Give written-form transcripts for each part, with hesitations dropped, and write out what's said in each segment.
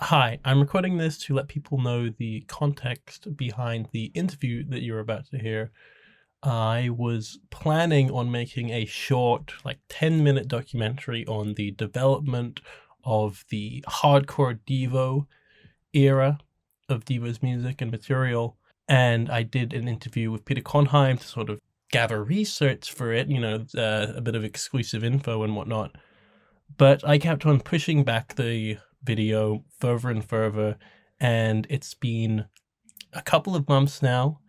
Hi, I'm recording this to let people know the context behind the interview that you're about to hear. I was planning on making a short, like 10-minute documentary on the development of the hardcore Devo era of Devo's music and material. And I did an interview with Peter Conheim to sort of gather research for it, a bit of exclusive info and whatnot. But I kept on pushing back the video further and further, and it's been a couple of months now,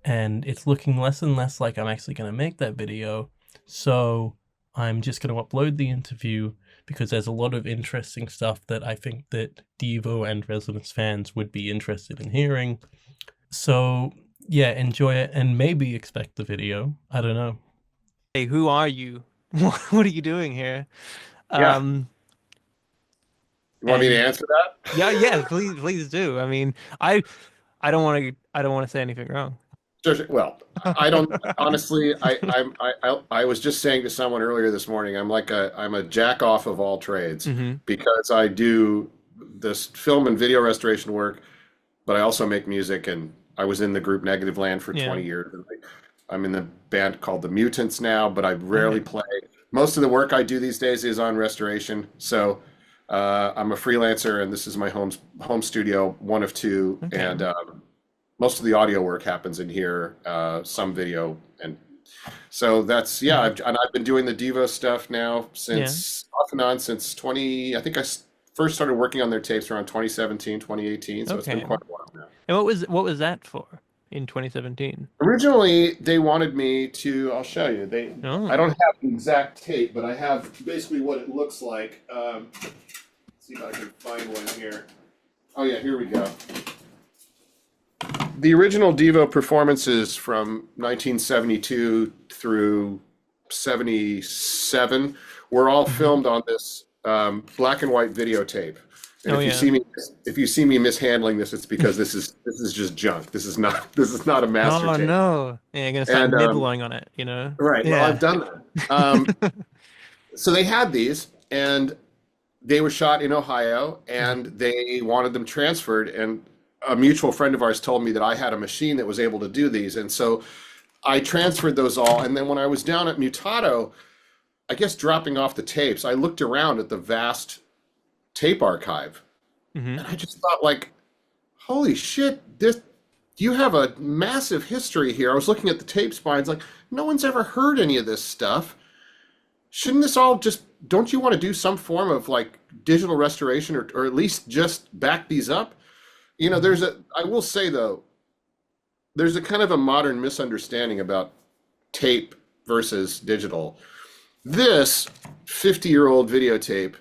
and it's looking less and less like I'm actually going to make that video. So I'm just going to upload the interview because there's a lot of interesting stuff that I think that Devo and Resonance fans would be interested in hearing. So yeah, enjoy it and maybe expect the video. I don't know. Hey, who are you? What are you doing here? Yeah. Um, You want me to and answer that? yeah, yeah, please do. I mean, I don't want to say anything wrong. Well, I don't honestly. I was just saying to someone earlier this morning. I'm a jack off of all trades Hmm. because I do this film and video restoration work, but I also make music. And I was in the group Negative Land for Yeah. 20 years. And I'm in the band called the Mutants now, but I rarely Okay. play. Most of the work I do these days is on restoration. So I'm a freelancer, and this is my home studio, one of two, Okay. and most of the audio work happens in here, some video, and so that's yeah. Hmm. And I've been doing the Devo stuff now Yeah. since off and on since 20. I think first started working on their tapes around 2017, 2018. So it's been Okay. quite a while now. And what was that for in 2017? Originally, they wanted me to. I'll show you. I Oh. don't have the exact tape, but I have basically what it looks like. See if I can find one here. Oh yeah, here we go. The original Devo performances from 1972 through 77 were all Hmm. filmed on this black and white videotape. And Oh yeah. if you see me mishandling this, it's because this is just junk. This is not a master Oh tape. no. Yeah, you're gonna start And nibbling on it, you know? right, well, Yeah. I've done that. So they had these, and they were shot in Ohio, Mhm. and they wanted them transferred. And a mutual friend of ours told me that I had a machine that was able to do these, and so I transferred those all. And then when I was down at Mutato, I guess dropping off the tapes, I looked around at the vast tape archive, Hmm. and I just thought, like, holy shit, this you have a massive history here. I was looking at the tape spines, like, no one's ever heard any of this stuff. Shouldn't this all just, don't you want to do some form of like digital restoration, or at least just back these up? Hmm. I will say though, there's a kind of a modern misunderstanding about tape versus digital. This 50-year-old videotape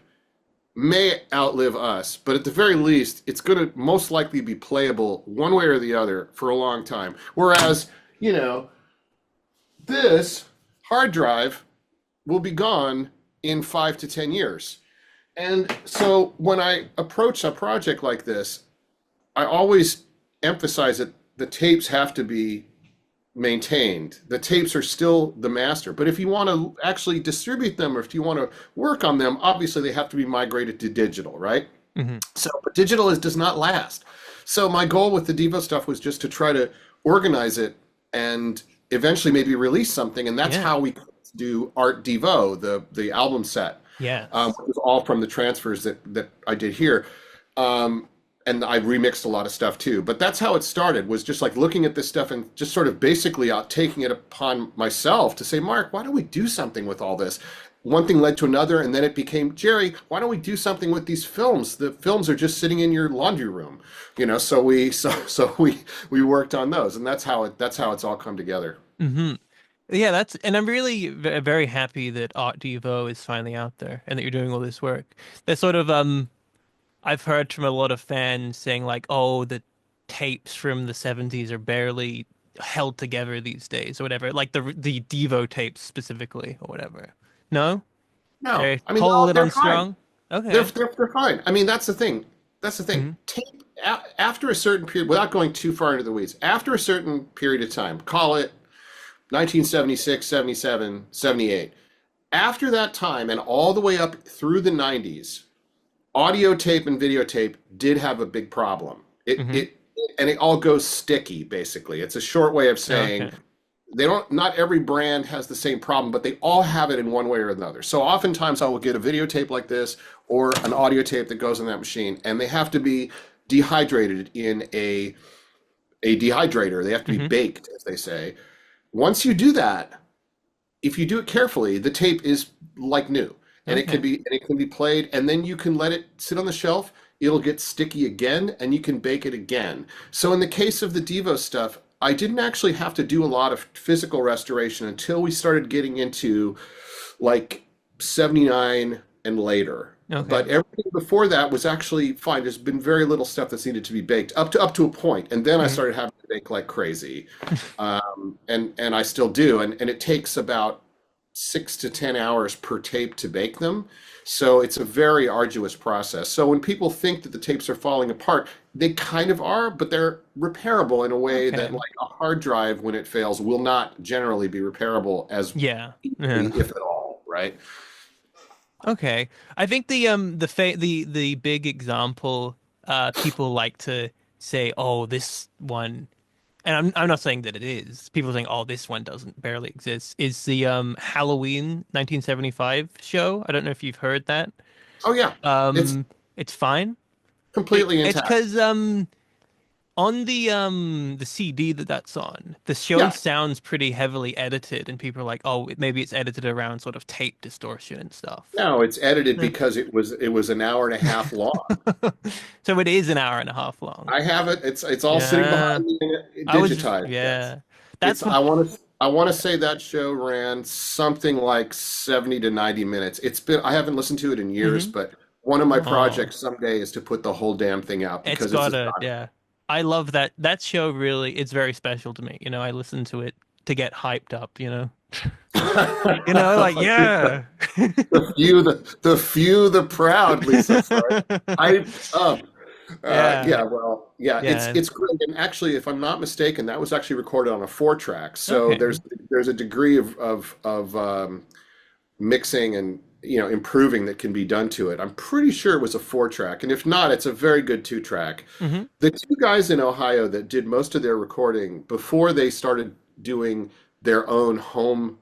may outlive us, but at the very least, it's going to most likely be playable one way or the other for a long time. Whereas, you know, this hard drive will be gone in 5 to 10 years. And so when I approach a project like this, I always emphasize that the tapes have to be maintained. The tapes are still the master. But if you want to actually distribute them, or if you want to work on them, obviously they have to be migrated to digital, right? Hmm. So, but does not last. So my goal with the Devo stuff was just to try to organize it and eventually maybe release something. And that's Yeah. how we do Art Devo, the album set, Yes. which was all from the transfers that I did here. Um, and I remixed a lot of stuff too. But that's how it started, was just like looking at this stuff and just sort of basically taking it upon myself to say, Mark, why don't we do something with all this? One thing led to another, and then it became, Jerry, why don't we do something with these films? The films are just sitting in your laundry room, So we worked on those, and that's how it's all come together. Hmm. Yeah, and I'm really very happy that Art Devo is finally out there and that you're doing all this work. There's sort of I've heard from a lot of fans saying like, "Oh, the tapes from the 70s are barely held together these days or whatever." Like the Devo tapes specifically or whatever. No? No, They're I mean holding they're on fine. strong? Okay. They're fine. I mean, that's the thing. That's the thing. Hmm. After a certain period, without going too far into the weeds, after a certain period of time, call it 1976, 77, 78. After that time and all the way up through the 90s, audio tape and videotape did have a big problem. Mm-hmm. It all goes sticky, basically. It's a short way of saying Okay. not every brand has the same problem, but they all have it in one way or another. So oftentimes I will get a videotape like this or an audio tape that goes in that machine, and they have to be dehydrated in a dehydrator. They have to be Mm-hmm. baked, as they say. Once you do that, if you do it carefully, the tape is like new, and Okay. it can be played, and then you can let it sit on the shelf. It'll get sticky again, and you can bake it again. So in the case of the Devo stuff, I didn't actually have to do a lot of physical restoration until we started getting into like 79 and later. Okay. But everything before that was actually fine. There's been very little stuff that's needed to be baked up to a point, and then I Mm-hmm. started having to bake like crazy, and I still do, and it takes about 6 to 10 hours per tape to bake them. So it's a very arduous process. So when people think that the tapes are falling apart, they kind of are, but they're repairable in a way Okay. that, like a hard drive, when it fails, will not generally be repairable as Yeah. easily, Yeah. if at all, right? Okay. I think the big example people like to say, oh, this one, and I'm not saying that it is. People saying, oh, this one doesn't barely exist, is the Halloween 1975 show. I don't know if you've heard that. Oh yeah, it's It's fine. completely It's intact. because on the CD that's on, the show Yeah, sounds pretty heavily edited, and people are like, oh, maybe it's edited around sort of tape distortion and stuff. no, it's edited because it was an hour and a half long. So it is an hour and a half long. I have it. It's all sitting Yeah, behind me, digitized. Yes, yeah. it's That's what, I want to say that show ran something like 70 to 90 minutes. I haven't listened to it in years, hmm but one of my Oh, projects someday is to put the whole damn thing out it's because it's got a, astonishing. yeah. I love that. That show really, it's very special to me. I listen to it to get hyped up. Like, yeah. The proud, Lisa Frank. Hyped up. Yeah. Yeah, well, yeah, it's Yeah. it's great. And actually, if I'm not mistaken, that was actually recorded on a 4 track. So Okay. there's a degree of mixing and improving that can be done to it. I'm pretty sure it was a 4 track, and if not, it's a very good 2 track. hmm The two guys in Ohio that did most of their recording before they started doing their own home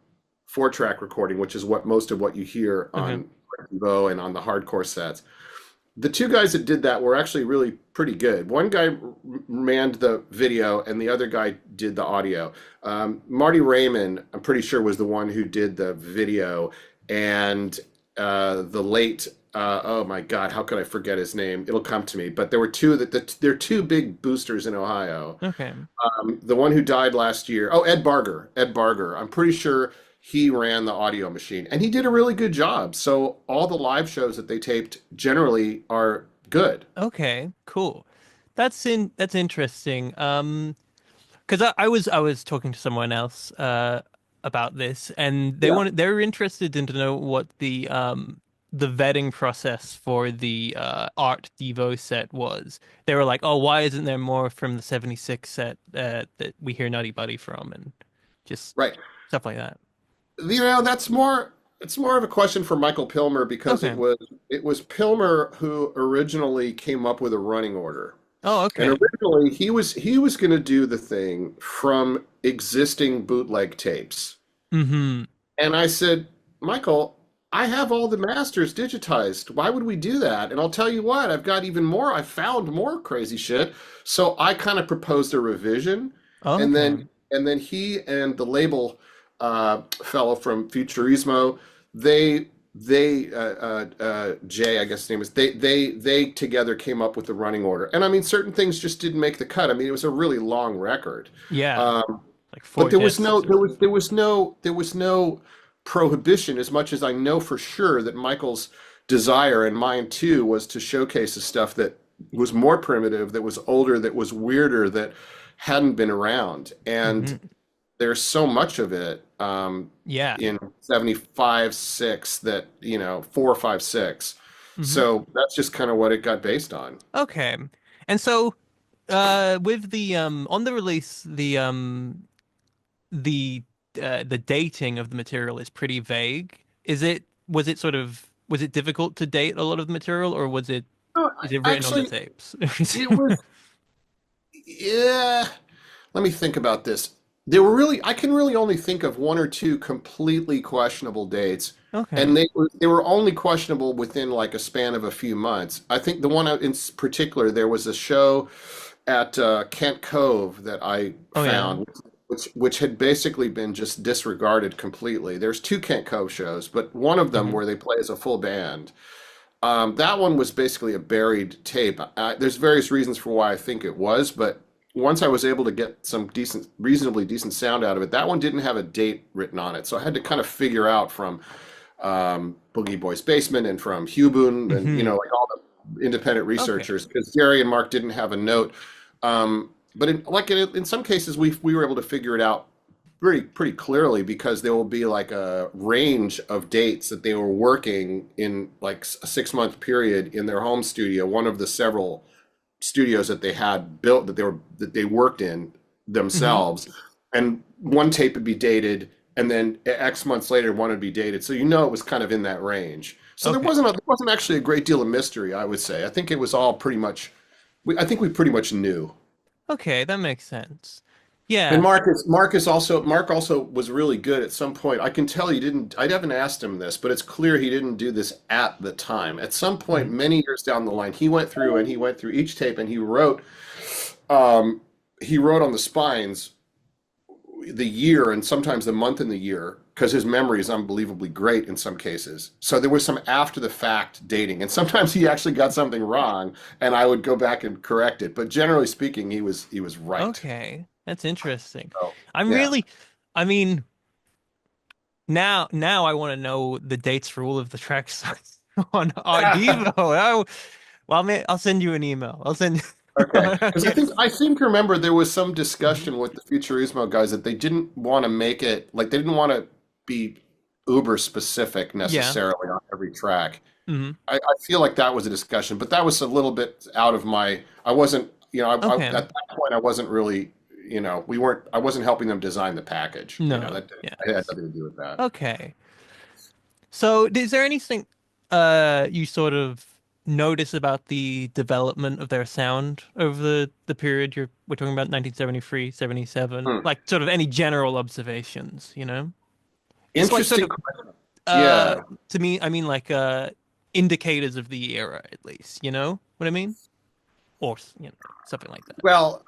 4 track recording, which is most of what you hear hmm on Devo and on the hardcore sets. The two guys that did that were actually really pretty good. One guy manned the video, and the other guy did the audio. Marty Raymond, I'm pretty sure, was the one who did the video, and the late, oh my God, how could I forget his name? It'll come to me. But there were there are two big boosters in Ohio. Okay. The one who died last year, oh, Ed Barger. Ed Barger. I'm pretty sure he ran the audio machine, and he did a really good job. So all the live shows that they taped generally are good. Okay. Cool. That's interesting. Because I was talking to someone else about this, and Yeah. they were interested in to know what the vetting process for the Art Devo set was. They were like, "Oh, why isn't there more from the '76 set that we hear Nutty Buddy from?" And just Right. stuff like that. That's more it's more of a question for Michael Pilmer, because Okay. it was Pilmer who originally came up with a running order. Oh, And okay. originally he was going to do the thing from existing bootleg tapes. Mm-hmm. And I said, Michael, I have all the masters digitized. Why would we do that? And I'll tell you what, I've got even more. I found more crazy shit. So I kind of proposed a revision, and Okay. then he and the label fellow from Futurismo, Jay, I guess his name is, they together came up with the running order. And I mean, certain things just didn't make the cut. I mean, it was a really long record. Yeah, Um, like but four discs. there was no prohibition, as much as I know for sure that Michael's desire, and mine too, was to showcase the stuff that was more primitive, that was older, that was weirder, that hadn't been around. And hmm there's so much of it Yeah. in 75 6 that 4 5 6. hmm So that's just kind of what it got based on. Okay. And so with the on the release the dating of the material is pretty vague. Was it was it difficult to date a lot of the material, or was it No, is it written on the actually, tapes? it was. Yeah. Let me think about this. There were really, I can really only think of one or two completely questionable dates, Okay. and they were only questionable within like a span of a few months. I think the one in particular, there was a show at Kent Cove that I Oh yeah. found, which had basically been just disregarded completely. There's two Kent Cove shows, but one of them Hmm. where they play as a full band. That one was basically a buried tape. There's various reasons for why I think it was, but once I was able to get some decent, reasonably decent sound out of it, that one didn't have a date written on it. So I had to kind of figure out from Boogie Boy's Basement and from Hubun and Hmm. like all the independent Okay. researchers, because Jerry and Mark didn't have a note. But in some cases, we were able to figure it out pretty clearly, because there will be like a range of dates that they were working in like a 6 month period in their home studio, one of the several studios that they had built that they worked in Hmm. themselves. And one tape would be dated, and then X months later one would be dated. So it was kind of in that range. So Okay. there wasn't actually a great deal of mystery, I would say. I think it was all pretty much I think we pretty much knew. Okay, that makes sense. And Yeah. Mark also was really good at some point. I can tell he didn't. I haven't asked him this, but it's clear he didn't do this at the time. At some point, Mhm. many years down the line, he went through each tape and um, he wrote on the spines the year and sometimes the month in the year, because his memory is unbelievably great in some cases. So there was some after the fact dating, and sometimes he actually got something wrong, and I would go back and correct it. But generally speaking, he was right. Okay. That's interesting. So I'm yeah. really, I mean, now I want to know the dates for all of the tracks on Art Devo. Well, I'll send you an email. I'll send. Okay, because Okay. I seem to remember there was some Mhm. discussion with the Futurismo guys that they didn't want to make it like they didn't want to be uber specific Yeah. necessarily on every track. Hmm. I feel like that was a discussion, but that was a little bit out of my. I wasn't, at Okay. that point I wasn't really, we weren't. I wasn't helping them design the package. No. That it had Yes. nothing to do with that. Okay. So, is there anything you sort of notice about the development of their sound over the period we're talking about 1973, 77? Hmm. Like sort of any general observations, you know? Just like sort Interesting of question. uh Yeah. to me, I mean like indicators of the era at least, you know what I mean? Or something like that. Well.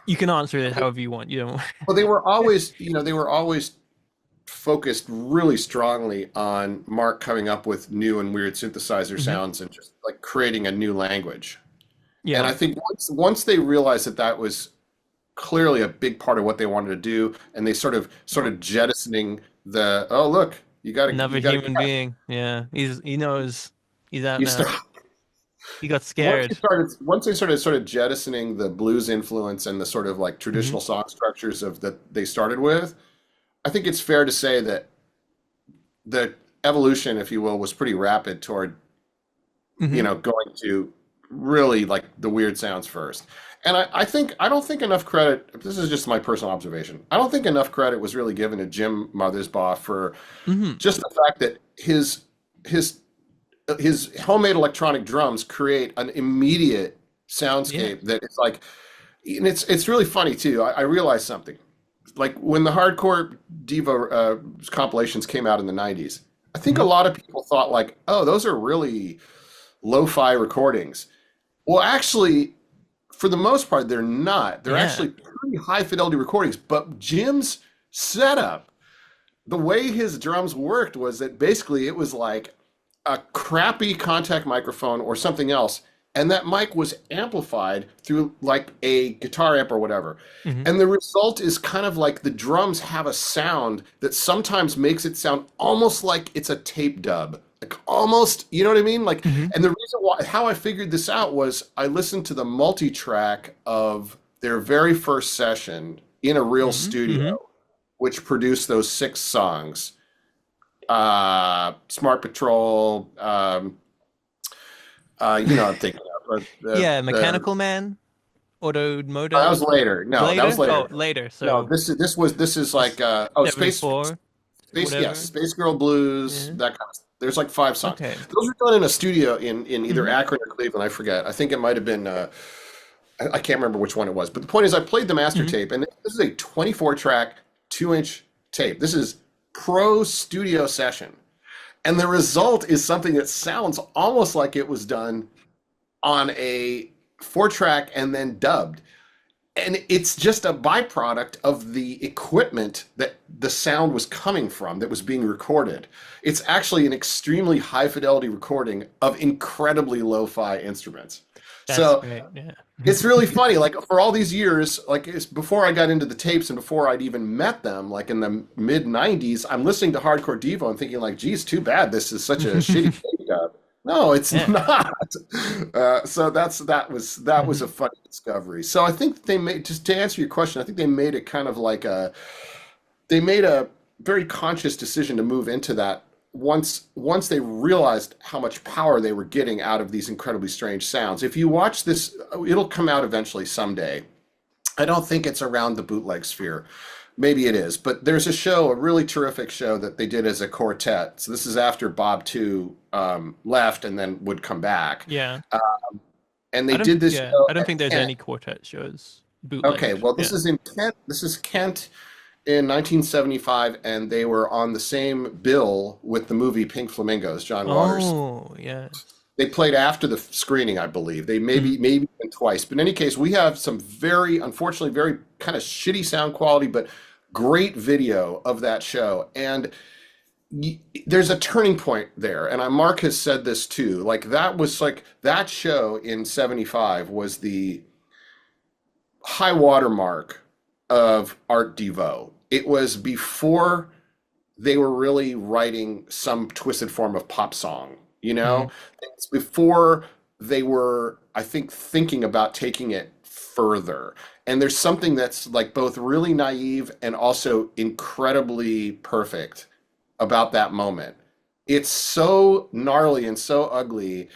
You can answer it however you want, you know. Well, they were always focused really strongly on Mark coming up with new and weird synthesizer Hmm. sounds and just like creating a new language. And Yeah. I think once they realized that that was clearly a big part of what they wanted to do, and they sort of jettisoning the, oh look, Another you got to human being. Yeah. He knows he's out you now. start He got scared. once they started sort of jettisoning the blues influence and the sort of like Hmm. traditional song structures of that they started with. I think it's fair to say that the evolution, if you will, was pretty rapid toward, Hmm. going to really like the weird sounds first. And I don't think enough credit, this is just my personal observation. I don't think enough credit was really given to Jim Mothersbaugh for Hmm. just the fact that his his homemade electronic drums create an immediate Yeah. soundscape that is like, and it's really funny too. I realized something. Like when the Hardcore Devo compilations came out in the 90s, I think a Hmm. lot of people thought like, oh, those are really lo-fi recordings. Well, actually, for the most part, they're not. They're Yeah. actually pretty high fidelity recordings. But Jim's setup, the way his drums worked was that basically it was like a crappy contact microphone or something else, and that mic was amplified through like a guitar amp or whatever. Hmm. And the result is kind of like the drums have a sound that sometimes makes it sound almost like it's a tape dub. Like almost, you know what I mean? Like, Hmm. and the reason why how I figured this out was I listened to the multi-track of their very first session in a real Hmm. Hmm. studio, which produced those 6 songs. Smart Patrol, I'm thinking of Yeah. the Mechanical Man, Auto that Moto. was later. No, that was Later? Oh, later. later. No, So this is like this Space 74. or whatever? Space Girl Blues, Yeah. that kind of. There's like 5 songs. Okay. Those were done in a studio in either Mhm. Akron or Cleveland. I forget. I think it might have been. I can't remember which one it was. But the point is, I played the master Mhm. tape, and this is a 24-track, 2-inch tape. This is pro studio session, and the result is something that sounds almost like it was done on a 4-track and then dubbed. And it's just a byproduct of the equipment that the sound was coming from that was being recorded. It's actually an extremely high fidelity recording of incredibly lo-fi instruments. That's So great. Yeah. it's really funny. Like for all these years, like it's before I got into the tapes and before I'd even met them, like in the mid '90s, I'm listening to Hardcore Devo and thinking like, "Geez, too bad this is such a shitty tape dub." No, it's Yeah. not. So that was Mhm. a funny discovery. So I think they made, just to answer your question, I think they made it kind of like they made a very conscious decision to move into that once they realized how much power they were getting out of these incredibly strange sounds. If you watch this, it'll come out eventually someday. I don't think it's around the bootleg sphere. Maybe it is, but there's a show, a really terrific show that they did as a quartet. So this is after Bob Two left and then would come back, Yeah. and they did this Yeah. show I don't at think there's Kent. any quartet shows Okay, bootlegged. well, this Yeah. is in Kent. This is Kent in 1975, and they were on the same bill with the movie Pink Flamingos, John Waters. Oh, yes. They played after the screening, I believe. They Mhm. maybe even twice. But in any case, we have some very, unfortunately, very kind of shitty sound quality, but great video of that show. And there's a turning point there. And Mark has said this too. Like that was like that show in 75 was the high watermark of Art Devo. It was before they were really writing some twisted form of pop song, you know? Mhm. It's before they were, I think, thinking about taking it further. And there's something that's like both really naive and also incredibly perfect about that moment. It's so gnarly and so ugly.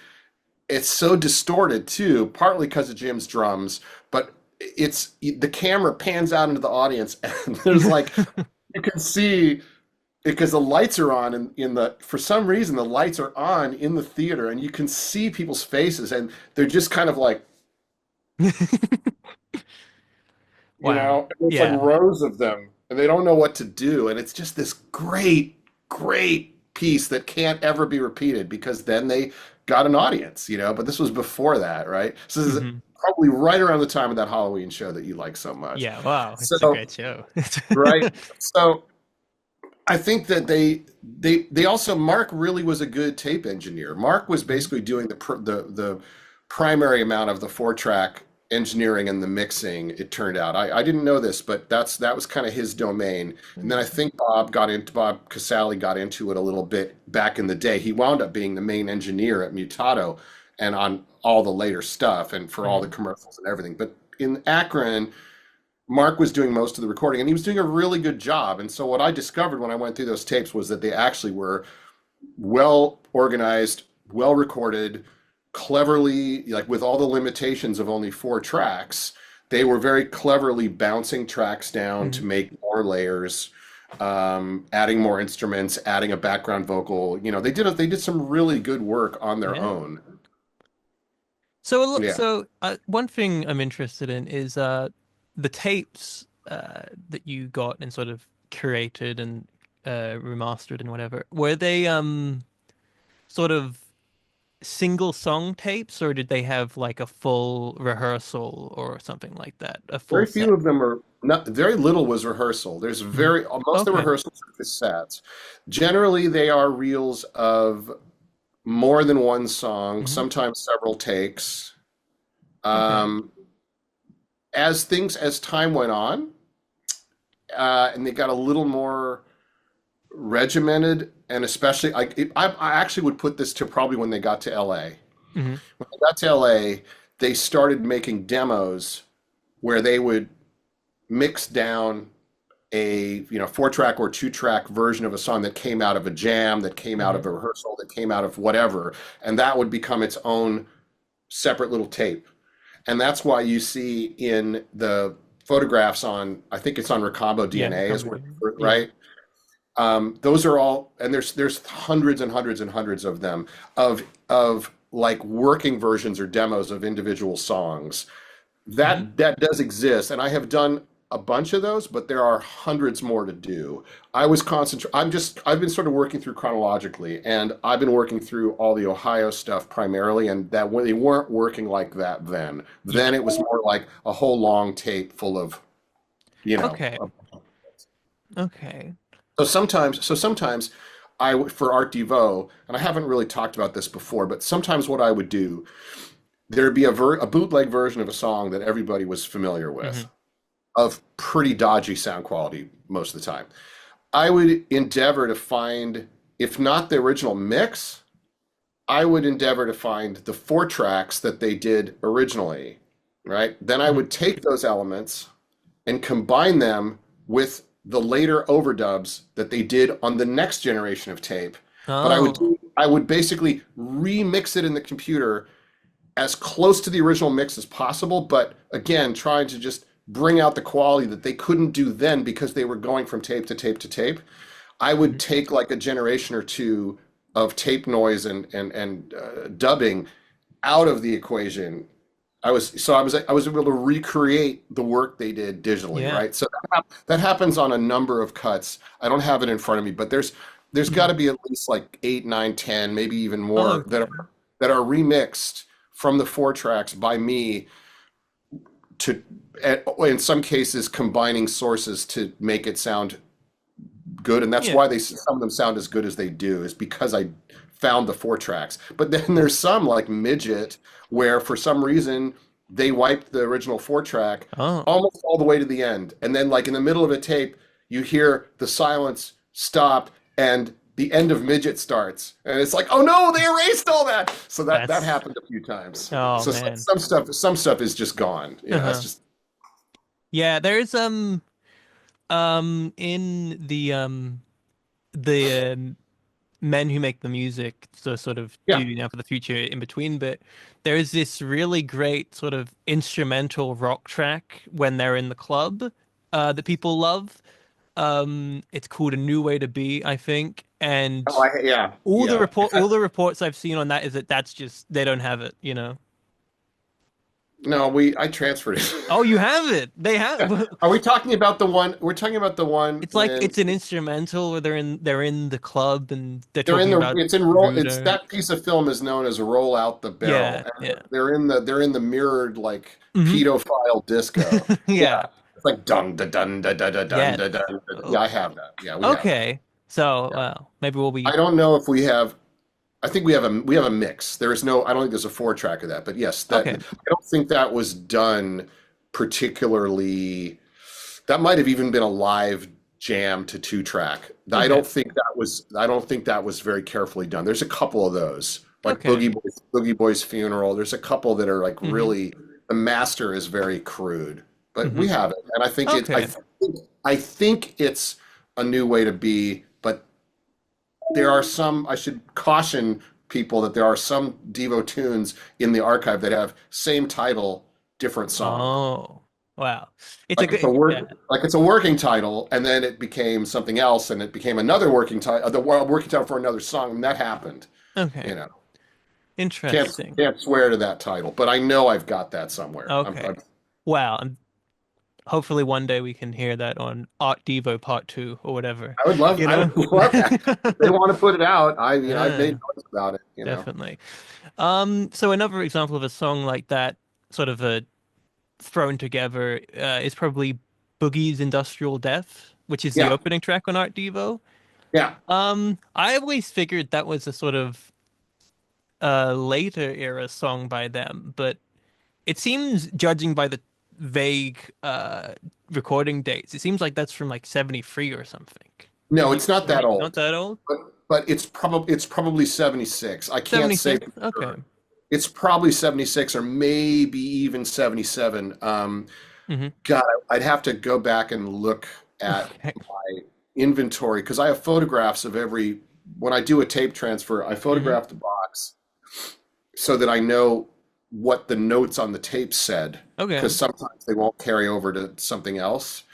It's so distorted too, partly because of Jim's drums, but it's the camera pans out into the audience and there's like you can see because the lights are on in the for some reason the lights are on in the theater and you can see people's faces and they're just kind of like Wow. it's like Yeah. rows of them and they don't know what to do and it's just this great piece that can't ever be repeated because then they got an audience, but this was before that, right? So this is Mhm. probably right around the time of that Halloween show that you like so much. Yeah. Wow. It's a So great show. right, so I think that they also Mark really was a good tape engineer. Mark was Mhm. basically doing the primary amount of the 4-track engineering and the mixing. It turned out I didn't know this, but that was kind of his domain. And then I think Bob Casale got into it a little bit back in the day. He wound up being the main engineer at Mutato and on all the later stuff and for all the Mhm. commercials and everything. But in Akron, Mark was doing most of the recording and he was doing a really good job. And so what I discovered when I went through those tapes was that they actually were well organized, well recorded, cleverly, like with all the limitations of only 4 tracks, they were very cleverly bouncing tracks down to Mhm. make more layers, adding more instruments, adding a background vocal. They did some really good work on their Yeah. own. So, Yeah. one thing I'm interested in is the tapes that you got and sort of curated and remastered and whatever. Were they sort of single song tapes, or did they have like a full rehearsal or something like that? A full Very few set? of them are not, very little was rehearsal. There's Mhm. most of the Okay. rehearsals are cassettes. Generally, they are reels of more than one song, Hmm. sometimes several takes. Okay. Um, as time went on, and they got a little more regimented, and especially I actually would put this to probably when they got to LA. Hmm. When they got to LA, they started making demos where they would mix down a 4-track or 2-track version of a song that came out of a jam, that came out Hmm. of a rehearsal, that came out of whatever, and that would become its own separate little tape. And that's why you see in the photographs on, I think it's on Recombo Yeah. DNA, is Comedy. where, Yeah. right? Those are all, and there's hundreds and hundreds and hundreds of them of like working versions or demos of individual songs. That does exist, and I have done a bunch of those, but there are hundreds more to do. I've been sort of working through chronologically, and I've been working through all the Ohio stuff primarily, and that when they weren't working like that then. Then it was more like a whole long tape full of, you know. Okay. Okay. So sometimes for Art Devo, and I haven't really talked about this before, but sometimes what I would do, there'd be a bootleg version of a song that everybody was familiar with, of pretty dodgy sound quality most of the time. I would endeavor to find, if not the original mix, I would endeavor to find the 4 tracks that they did originally, right? Then I would take those elements and combine them with the later overdubs that they did on the next generation of tape. But I would basically remix it in the computer as close to the original mix as possible, but again, trying to just bring out the quality that they couldn't do then because they were going from tape to tape to tape. I would take like a generation or two of tape noise and dubbing out of the equation. I was able to recreate the work they did digitally, right? So that happens on a number of cuts. I don't have it in front of me, but there's got to be at least like 8, 9, 10, maybe even more that are remixed from the 4 tracks by me, to, in some cases, combining sources to make it sound good. And that's why some of them sound as good as they do, is because I found the 4 tracks. But then there's some like Midget where for some reason they wiped the original 4 track almost all the way to the end. And then like in the middle of a tape, you hear the silence stop and the end of Midget starts. And it's like, oh no, they erased all that. So that happened a few times. Oh, so man. some stuff is just gone. You know, it's just. Yeah, there's in the men who make the music, so sort of do now for the future in between, but there's this really great sort of instrumental rock track when they're in the club that people love. It's called A New Way to Be, I think, and all the reports I've seen on that is that that's just, they don't have it, you know. No, I transferred it. Oh, you have it. They have. Are we talking about the one? We're talking about the one. It's like it's an instrumental where they're in the club and they're talking about. It's in roll. It's that piece of film is known as Roll Out the Barrel. Yeah. They're in the mirrored like pedophile disco. It's like dun dun dun dun dun dun dun dun. Yeah, I have that. Yeah. Okay. So maybe we'll be. I don't know if we have. I think we have a mix. There is no. I don't think there's a 4 track of that. But yes, I don't think that was done particularly. That might have even been a live jam to 2 track. I don't think that was very carefully done. There's a couple of those, like Boogie Boy's Funeral. There's a couple that are like really. The master is very crude, but we have it, and I think I think it's A New Way to Be. But there are some, I should caution people that there are some Devo tunes in the archive that have same title, different song. Oh, wow. It's it's a working title, and then it became something else, and it became another working title, the working title for another song, and that happened. Okay. You know. Interesting. Can't swear to that title, but I know I've got that somewhere. Okay. Wow. Hopefully one day we can hear that on Art Devo Part 2 or whatever. I would love that. They want to put it out. I've made notes about it. Definitely. So another example of a song like that, sort of a thrown together, is probably Boogie's Industrial Death, which is the opening track on Art Devo. Yeah. I always figured that was a sort of later era song by them, but it seems, judging by the vague recording dates, it seems like that's from like 73 or something. No, it's not that old. Not that old? But it's probably 76. I can't 76? Say. Okay. Sure. It's probably 76 or maybe even 77. God, I'd have to go back and look at my inventory because I have photographs of when I do a tape transfer, I photograph the box so that I know what the notes on the tape said. Okay. Because sometimes they won't carry over to something else.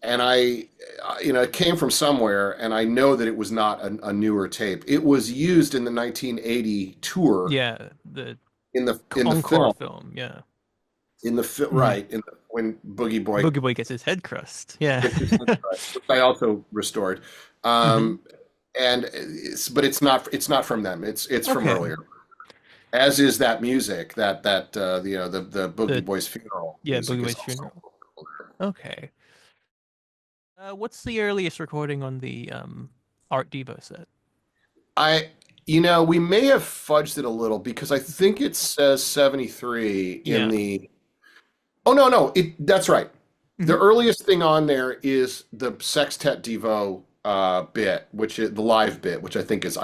and it came from somewhere, and I know that it was not a newer tape. It was used in the 1980 tour. Yeah, the in the encore film. Yeah, right when Boogie Boy gets his head crushed. Yeah, which I also restored. But it's not from them. It's from earlier. As is that music that the Boogie Boys funeral. Yeah, music Boogie Boys funeral. Okay. What's the earliest recording on the Art Devo set? We may have fudged it a little because I think it says 73 in the. Oh no, that's right. The earliest thing on there is the Sextet Devo bit, which is the live bit, which I think is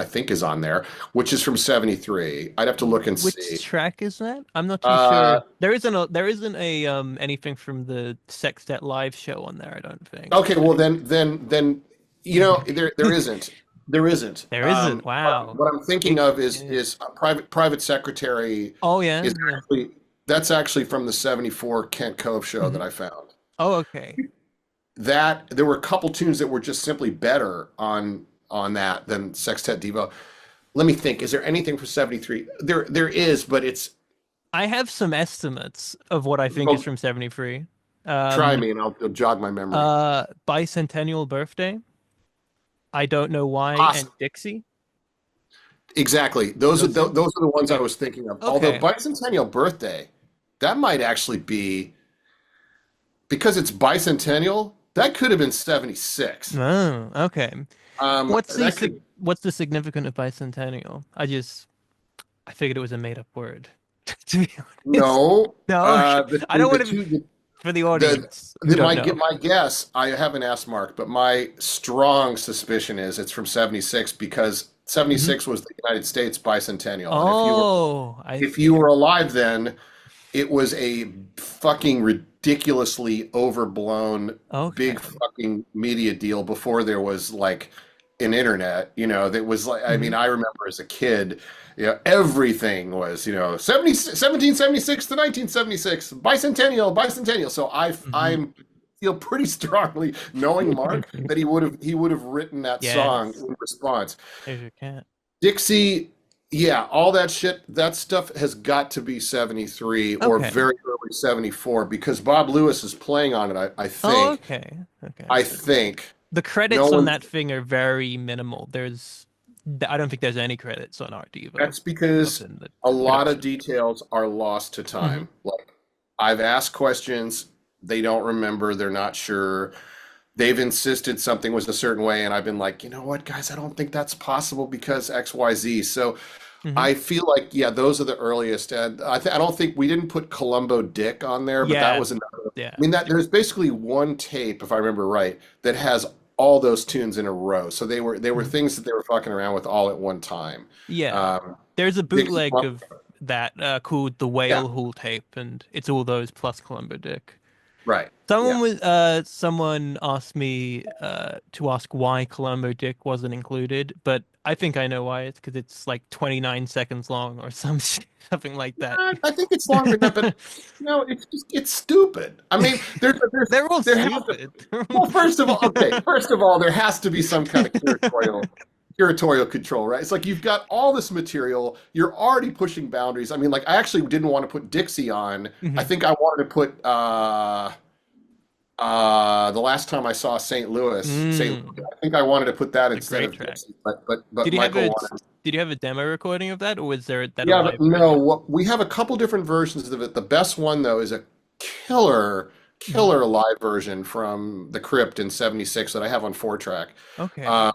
on there, which is from 73. I'd have to look and see. Which track is that? I'm not too sure. There isn't a anything from the Sextet live show on there, I don't think. Okay, well then there isn't. There isn't. There isn't. Wow. What I'm thinking of is Private Secretary. Oh yeah. That's actually from the 74 Kent Cove show that I found. Oh, okay. That there were a couple tunes that were just simply better on that than Sextet Devo. Let me think. Is there anything for 73? There is, but it's. I have some estimates of what I think is from 73. Try me and I'll jog my memory. Bicentennial Birthday. I Don't Know Why, and Dixie. Exactly. Those are the ones I was thinking of. Okay. Although Bicentennial Birthday, that might actually be, because it's bicentennial, that could have been 76. Oh, okay. What's the significance of bicentennial? I figured it was a made-up word. To be honest. No. I don't want to. For the audience, my guess, I haven't asked Mark, but my strong suspicion is it's from 76 because 76 was the United States bicentennial. Oh, if you were alive then, it was a fucking ridiculously overblown big fucking media deal before there was like an internet, that was like, I mean, I remember as a kid, everything was, 1776 to 1976, bicentennial. So I feel pretty strongly, knowing Mark, that he would have written that song in response. There's your cat. Dixie, all that shit, that stuff has got to be 73 or very early 74 because Bob Lewis is playing on it, I think. Oh, okay. I think. The credits on that thing are very minimal. I don't think there's any credits on Art Devo. That's because a lot of details are lost to time. Like, I've asked questions, they don't remember, they're not sure. They've insisted something was a certain way, and I've been like, you know what, guys, I don't think that's possible because XYZ. So I feel like, those are the earliest. And I don't think we didn't put Columbo Dick on there, but that was another. Yeah. I mean, there's basically one tape, if I remember right, that has all those tunes in a row. So they were things that they were fucking around with all at one time. Yeah. There's a bootleg of that called the Whale Hall tape, and it's all those plus Columbo Dick. Right. Someone asked me to ask why Columbo Dick wasn't included, but I think I know why. It's because it's like 29 seconds long or something like that. I think it's longer than that, but it's stupid. I mean, they're all stupid. Well, first of all, there has to be some kind of curatorial control, right? It's like you've got all this material, you're already pushing boundaries. I mean, like, I actually didn't want to put Dixie on. I think I wanted to put the last time I saw St. Louis, I think I wanted to put that instead of Dixie, but did you have a demo recording of that, or was there that? Yeah, but no, we have a couple different versions of it. The best one though is a killer live version from the Crypt in 76 that I have on 4-track. Okay.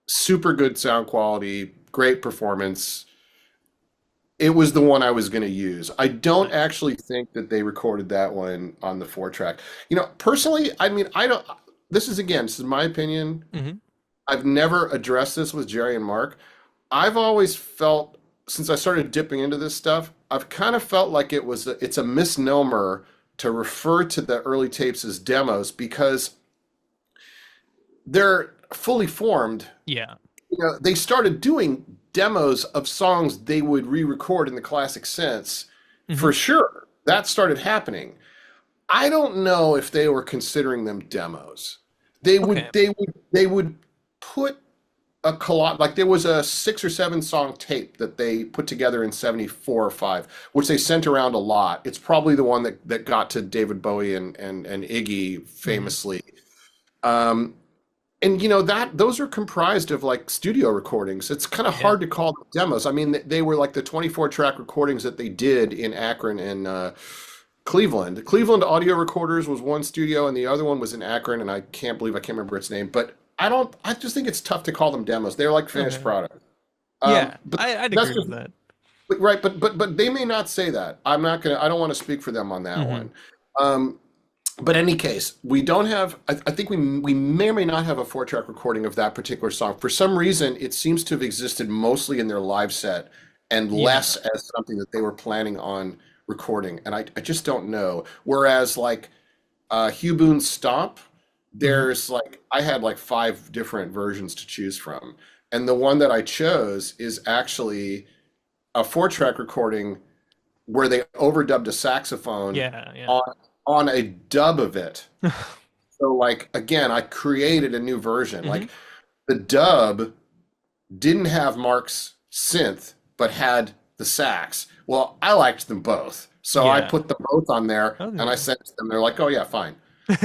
Super good sound quality, great performance. It was the one I was going to use. I don't actually think that they recorded that one on the 4-track. Personally, I mean, this is my opinion. I've never addressed this with Jerry and Mark. I've always felt, since I started dipping into this stuff, I've kind of felt like it's a misnomer to refer to the early tapes as demos because they're fully formed. Yeah. They started doing demos of songs they would re-record in the classic sense. For sure. That started happening. I don't know if they were considering them demos. They Okay. would they would put a collage, like there was a 6 or 7 song tape that they put together in 74 or 5, which they sent around a lot. It's probably the one that got to David Bowie and Iggy Hmm. famously. Um, and that those are comprised of like studio recordings. It's kind of Yeah. hard to call them demos. I mean, they were like the 24 track recordings that they did in Akron and Cleveland. Cleveland Audio Recorders was one studio, and the other one was in Akron, and I can't believe I can't remember its name. But I don't. I just think it's tough to call them demos. They're like finished Okay. product. Yeah, But I'd that's agree with just that. right. But they may not say that. I'm not gonna. I don't want to speak for them on that Hmm. one. Um, but in any case, we don't have. I think we may or may not have a 4 track recording of that particular song. For some reason, it seems to have existed mostly in their live set and Yeah. less as something that they were planning on recording. And I just don't know. Whereas like Hugh Boone's Stomp, Hmm. there's like I had like 5 different versions to choose from, and the one that I chose is actually a 4 track recording where they overdubbed a saxophone Yeah, yeah. on on a dub of it. So like again, I created a new version. Hmm. Like the dub didn't have Mark's synth, but had the sax. Well, I liked them both. So I Yeah. put them both on there and I Okay. sent it to them. They're like, oh yeah, fine.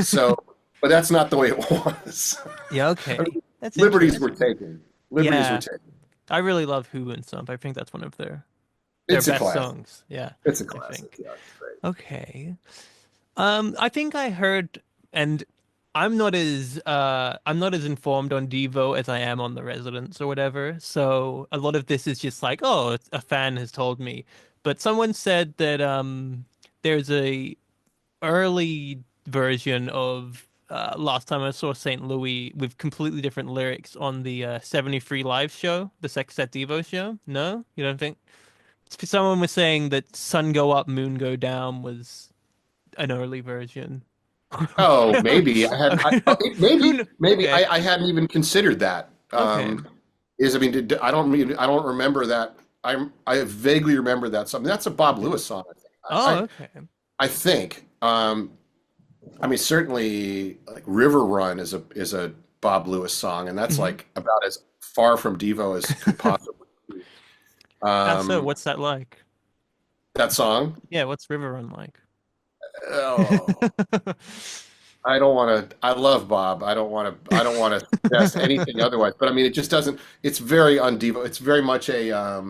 So, but that's not the way it was. Yeah, I okay. mean, That's liberties were interesting. taken. Liberties were Yeah. taken. I really love Who and Stump. I think that's one of their It's a best classic. songs. Yeah, It's a I classic. think. Yeah, it's great. Okay. I think I heard, and I'm not as informed on Devo as I am on the Residents or whatever. So a lot of this is just like, oh, a fan has told me. But someone said that there's a early version of Last Time I Saw St. Louis with completely different lyrics on the 73 Live show, the Sex Set Devo show. No, you don't think? Someone was saying that Sun Go Up, Moon Go Down was an early version. Oh, maybe I had. Okay. Who Maybe kn- okay. I hadn't even considered that. Okay. I mean, I don't remember that. I vaguely remember that something. That's a Bob Lewis song. I think. Oh, okay. I think. I mean, certainly, like River Run is a Bob Lewis song, and that's Hmm. like about as far from Devo as could possibly be. How so? Um, What's that like? that song. Yeah, what's River Run like? Oh, I don't want to. I love Bob. I don't want to. I don't want to suggest anything otherwise. But I mean, it just doesn't. It's very undevo. It's very much a.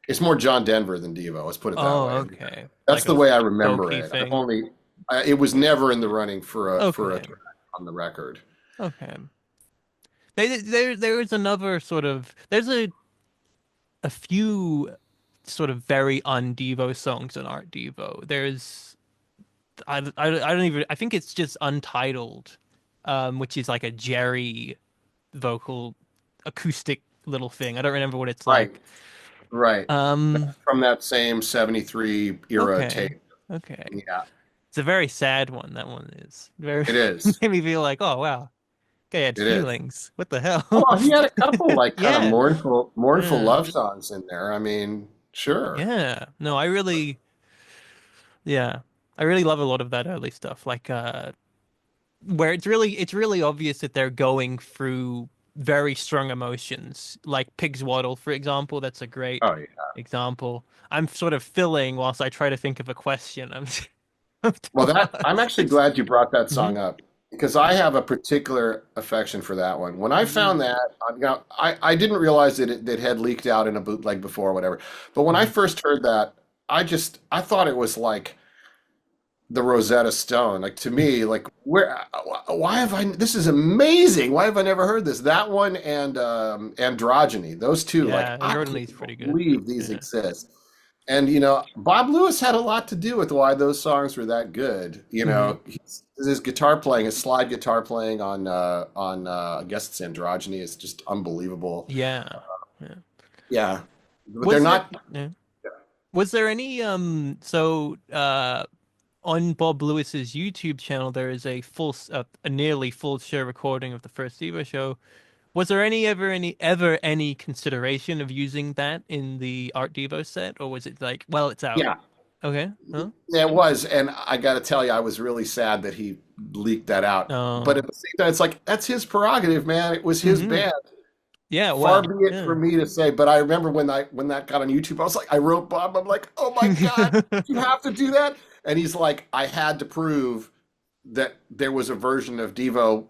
It's more John Denver than Devo. Let's put it that Oh, way. okay. That's Like the a way I remember folky it. I've thing. only. It was never in the running for a Okay. track on the record. Okay. There is another sort of there's a few sort of very un-Devo songs on Art Devo. There's I don't even I think it's just Untitled, which is like a Jerry vocal acoustic little thing. I don't remember what it's Right. like. Right. Um, From that same 73 era okay. tape. Okay. Yeah, It's a very sad one, that one is. Very it is. made me feel like, oh wow, guy had It is. feelings. What the hell? Well, he had a couple like kind of Yeah. mournful Yeah. love songs in there. I mean, sure. Yeah. No, I really yeah. I really love a lot of that early stuff. Like where it's really obvious that they're going through very strong emotions. Like Pig's Waddle, for example, that's a great Oh yeah. example. I'm sort of filling whilst I try to think of a question. I'm Well, that I'm actually glad you brought that hmm. song up because I have a particular affection for that one. When I found Hmm. that, I didn't realize that it had leaked out in a bootleg before or whatever. But when I Hmm. first heard that, I thought it was like the Rosetta Stone. Like to me, like why have I? This is amazing. Why have I never heard this? That one and Androgyny. Those two, like Yeah, I Jordan can't pretty good. believe these Yeah. exist. And Bob Lewis had a lot to do with why those songs were that good. Hmm. His guitar playing, his slide guitar playing on I guess it's Androgyny is just unbelievable. Yeah. Yeah. Yeah, but they're Was there not. yeah. Was there any on Bob Lewis's YouTube channel there is a a nearly full show recording of the first Evo show. Was there ever any consideration of using that in the Art Devo set, or was it like, well, it's out? Yeah, Okay. Huh? Yeah, it was, and I got to tell you, I was really sad that he leaked that out. But Oh. at the same time, it's like that's his prerogative, man. It was his Mm-hmm. band. Yeah. Far Well. be it for Yeah. me to say, but I remember when that got on YouTube, I was like, I wrote Bob, I'm like, oh my God, you have to do that. And he's like, I had to prove that there was a version of Devo,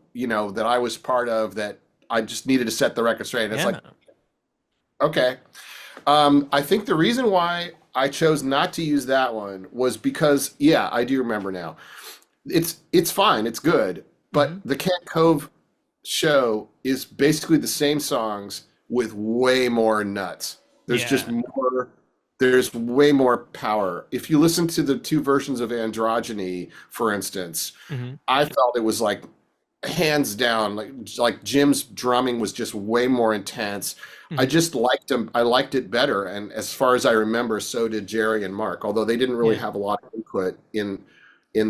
that I was part of that I just needed to set the record straight. And it's like, Yeah. okay. I think the reason why I chose not to use that one was because, yeah, I do remember now. It's fine, it's good, but Mm-hmm. the Cat Cove show is basically the same songs with way more nuts. There's just Yeah. more, there's way more power. If you listen to the two versions of Androgyny, for instance, Mm-hmm. I felt it was like hands down, like Jim's drumming was just way more intense. I Mm-hmm. just liked him. I liked it better, and as far as I remember, so did Jerry and Mark. Although they didn't really Yeah. have a lot of input in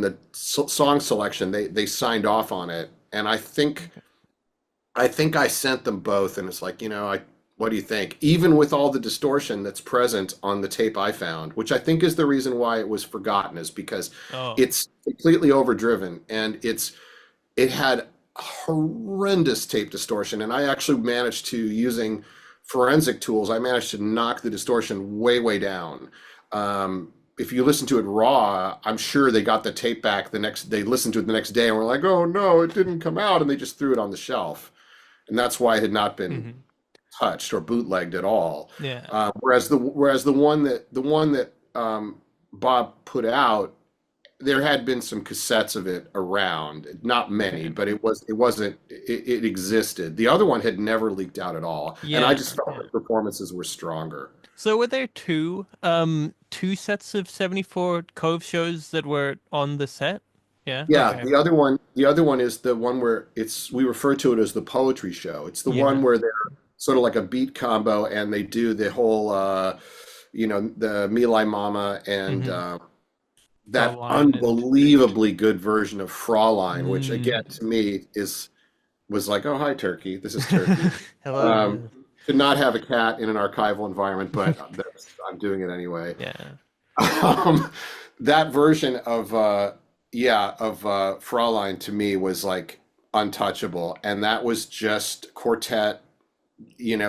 the song selection, they signed off on it, and Okay. I think I sent them both, and it's like, what do you think? Even with all the distortion that's present on the tape I found, which I think is the reason why it was forgotten, is because Oh. it's completely overdriven and it had horrendous tape distortion. And I actually managed to, using forensic tools, I managed to knock the distortion way, way down. If you listen to it raw, I'm sure they got the tape back they listened to it the next day and were like, oh no, it didn't come out. And they just threw it on the shelf. And that's why it had not been Mm-hmm. touched or bootlegged at all. Yeah. Whereas the one that Bob put out, there had been some cassettes of it around, not many, Okay. but it existed. The other one had never leaked out at all, and I Yeah. just felt Yeah. the performances were stronger. So were there two sets of 74 Cove shows that were on the set? Yeah. Yeah, Okay. the other one is the one where we refer to it as the poetry show. It's the one Yeah. where they're sort of like a beat combo and they do the whole the Me Lai Mama and Mm-hmm. that Fraulein and unbelievably good version of Fraulein, which again mm. to me was like, oh hi Turkey, this is Turkey. Hello. Should not have a cat in an archival environment, but I'm doing it anyway. Yeah. Um, that version of Fraulein to me was like untouchable, and that was just quartet,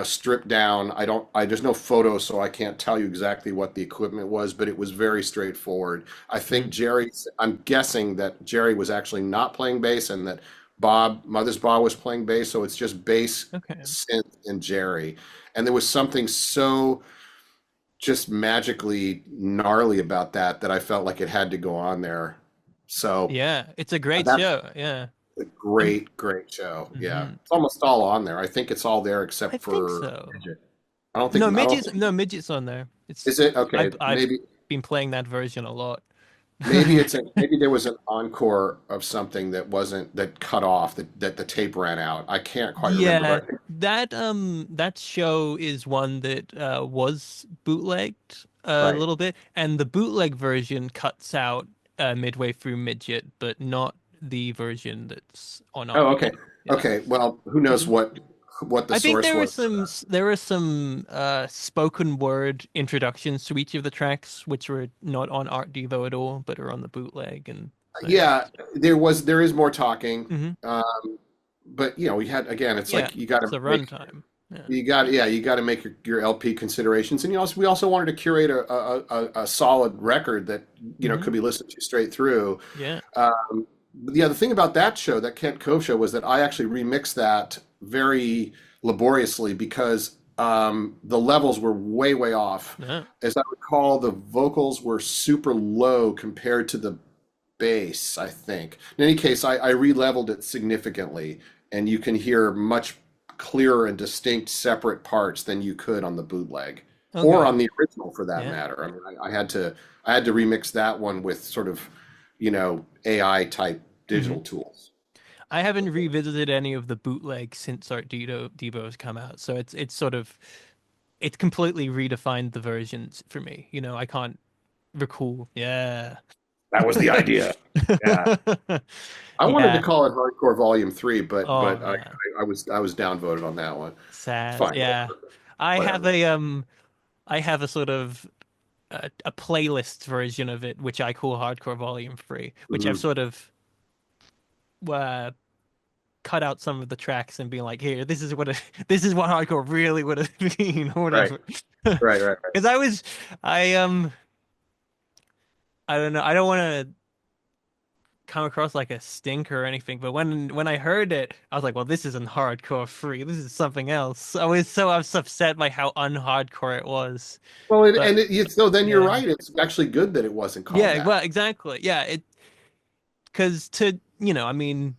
stripped down. There's no photo, so I can't tell you exactly what the equipment was, but it was very straightforward. I think Mm. I'm guessing that Jerry was actually not playing bass and that Mother's Bob was playing bass, so it's just bass, Okay. synth, and Jerry. And there was something so just magically gnarly about that I felt like it had to go on there. So Yeah, it's a great that's show. Yeah. a And great, great show. Yeah. mhm. It's almost all on there. I think it's all there I except think for so. Midget. I don't think, No, midgets on there. is it? Okay. I've been playing that version a lot. Maybe there was an encore of something that cut off, that the tape ran out. I can't quite remember, Yeah, but I think, that show is one that was bootlegged a right. little bit, and the bootleg version cuts out midway through midget, but not the version that's on Art Oh, okay. Devo. Yeah. Okay. Well, who knows Mhm. what the I think source was. there were some spoken word introductions to each of the tracks which were not on Art Devo at all, but are on the bootleg, and so yeah. Yeah, there is more talking. Hmm. But we had, again, it's Yeah, like you got it's to a runtime. Yeah. you got to make your LP considerations, and we also wanted to curate a solid record that Hmm. could be listened to straight through. Yeah. But yeah, the thing about that show, that Kent Cove show, was that I actually remixed that very laboriously because the levels were way, way off. Yeah. As I recall, the vocals were super low compared to the bass, I think. In any case, I re-leveled it significantly, and you can hear much clearer and distinct separate parts than you could on the bootleg or Okay. on the original for that Yeah. matter. I mean, I had to remix that one with sort of, AI type Hmm. digital tools. I haven't revisited any of the bootleg since Art Devo has come out, so it's sort of it's completely redefined the versions for me. I can't recall. Yeah. That was the idea. Yeah. I wanted to Yeah. call it Hardcore Volume 3, Oh but yeah. I was downvoted on that one. Sad. Fine, Yeah. I have whatever. a I have a sort of a playlist version of it, which I call Hardcore Volume 3, which I've Mhm. sort of uh, cut out some of the tracks and being like, here, this is what this is what hardcore really would have been, or Right, whatever. right. Because I I don't know, I don't want to come across like a stinker or anything, but when I heard it, I was like, well, this isn't hardcore free. This is something else. I was upset by how unhardcore it was. Well, But so then you're yeah. right. It's actually good that it wasn't called Yeah, that. well, exactly. Yeah, it because to I mean,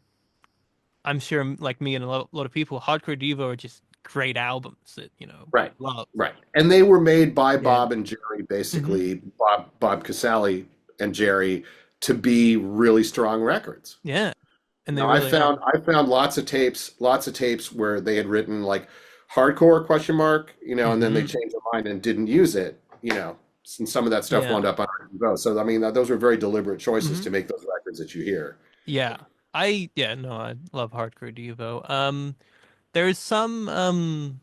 I'm sure like me and a lot of people, Hardcore Devo are just great albums that, Right, love. right. And they were made by Yeah. Bob and Jerry, Hmm. basically, Bob Casale and Jerry, to be really strong records. Yeah. And they Now really are. I found lots of tapes where they had written like hardcore question mark, and then they Hmm. changed their mind and didn't use it, and some of that stuff Yeah. wound up on Devo. So I mean, those were very deliberate choices Hmm. to make those records that you hear. Yeah. Yeah, no, I love Hardcore Devo. There's some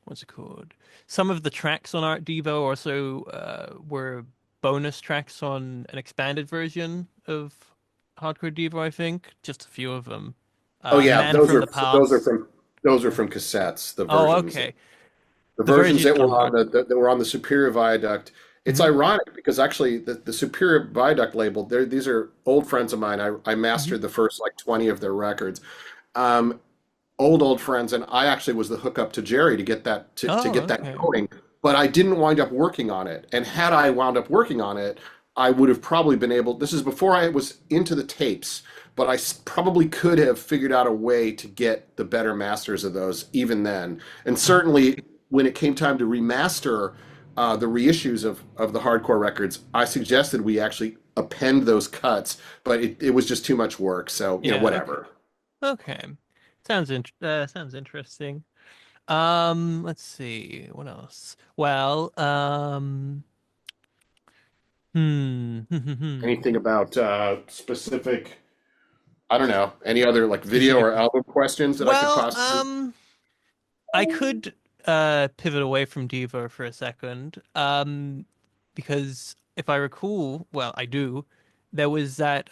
what's it called? Some of the tracks on Art Devo also were bonus tracks on an expanded version of Hardcore Devo, I think. Just a few of them. Oh yeah, Man from the Past. those are Yeah. from cassettes, the Oh, versions. okay. The The versions version that on were on Hardcore. that were on the Superior Viaduct. It's Hmm. ironic because actually the Superior Viaduct label, these are old friends of mine. I Hmm. mastered the first like 20 of their records. Um, old friends, and I actually was the hookup to Jerry to get that to Oh, get that okay. going. But I didn't wind up working on it. And had I wound up working on it, I would have probably been able. This is before I was into the tapes, but probably could have figured out a way to get the better masters of those even then. And certainly when it came time to remaster the reissues of the hardcore records, I suggested we actually append those cuts, but it was just too much work. So, Yeah, okay. whatever. Okay. Sounds interesting. Let's see. What else? Well, Anything about specific, I don't know, any other like video specific. or album questions that I could Well, possibly? I could pivot away from Devo for a second. Because if I recall, well, I do, there was that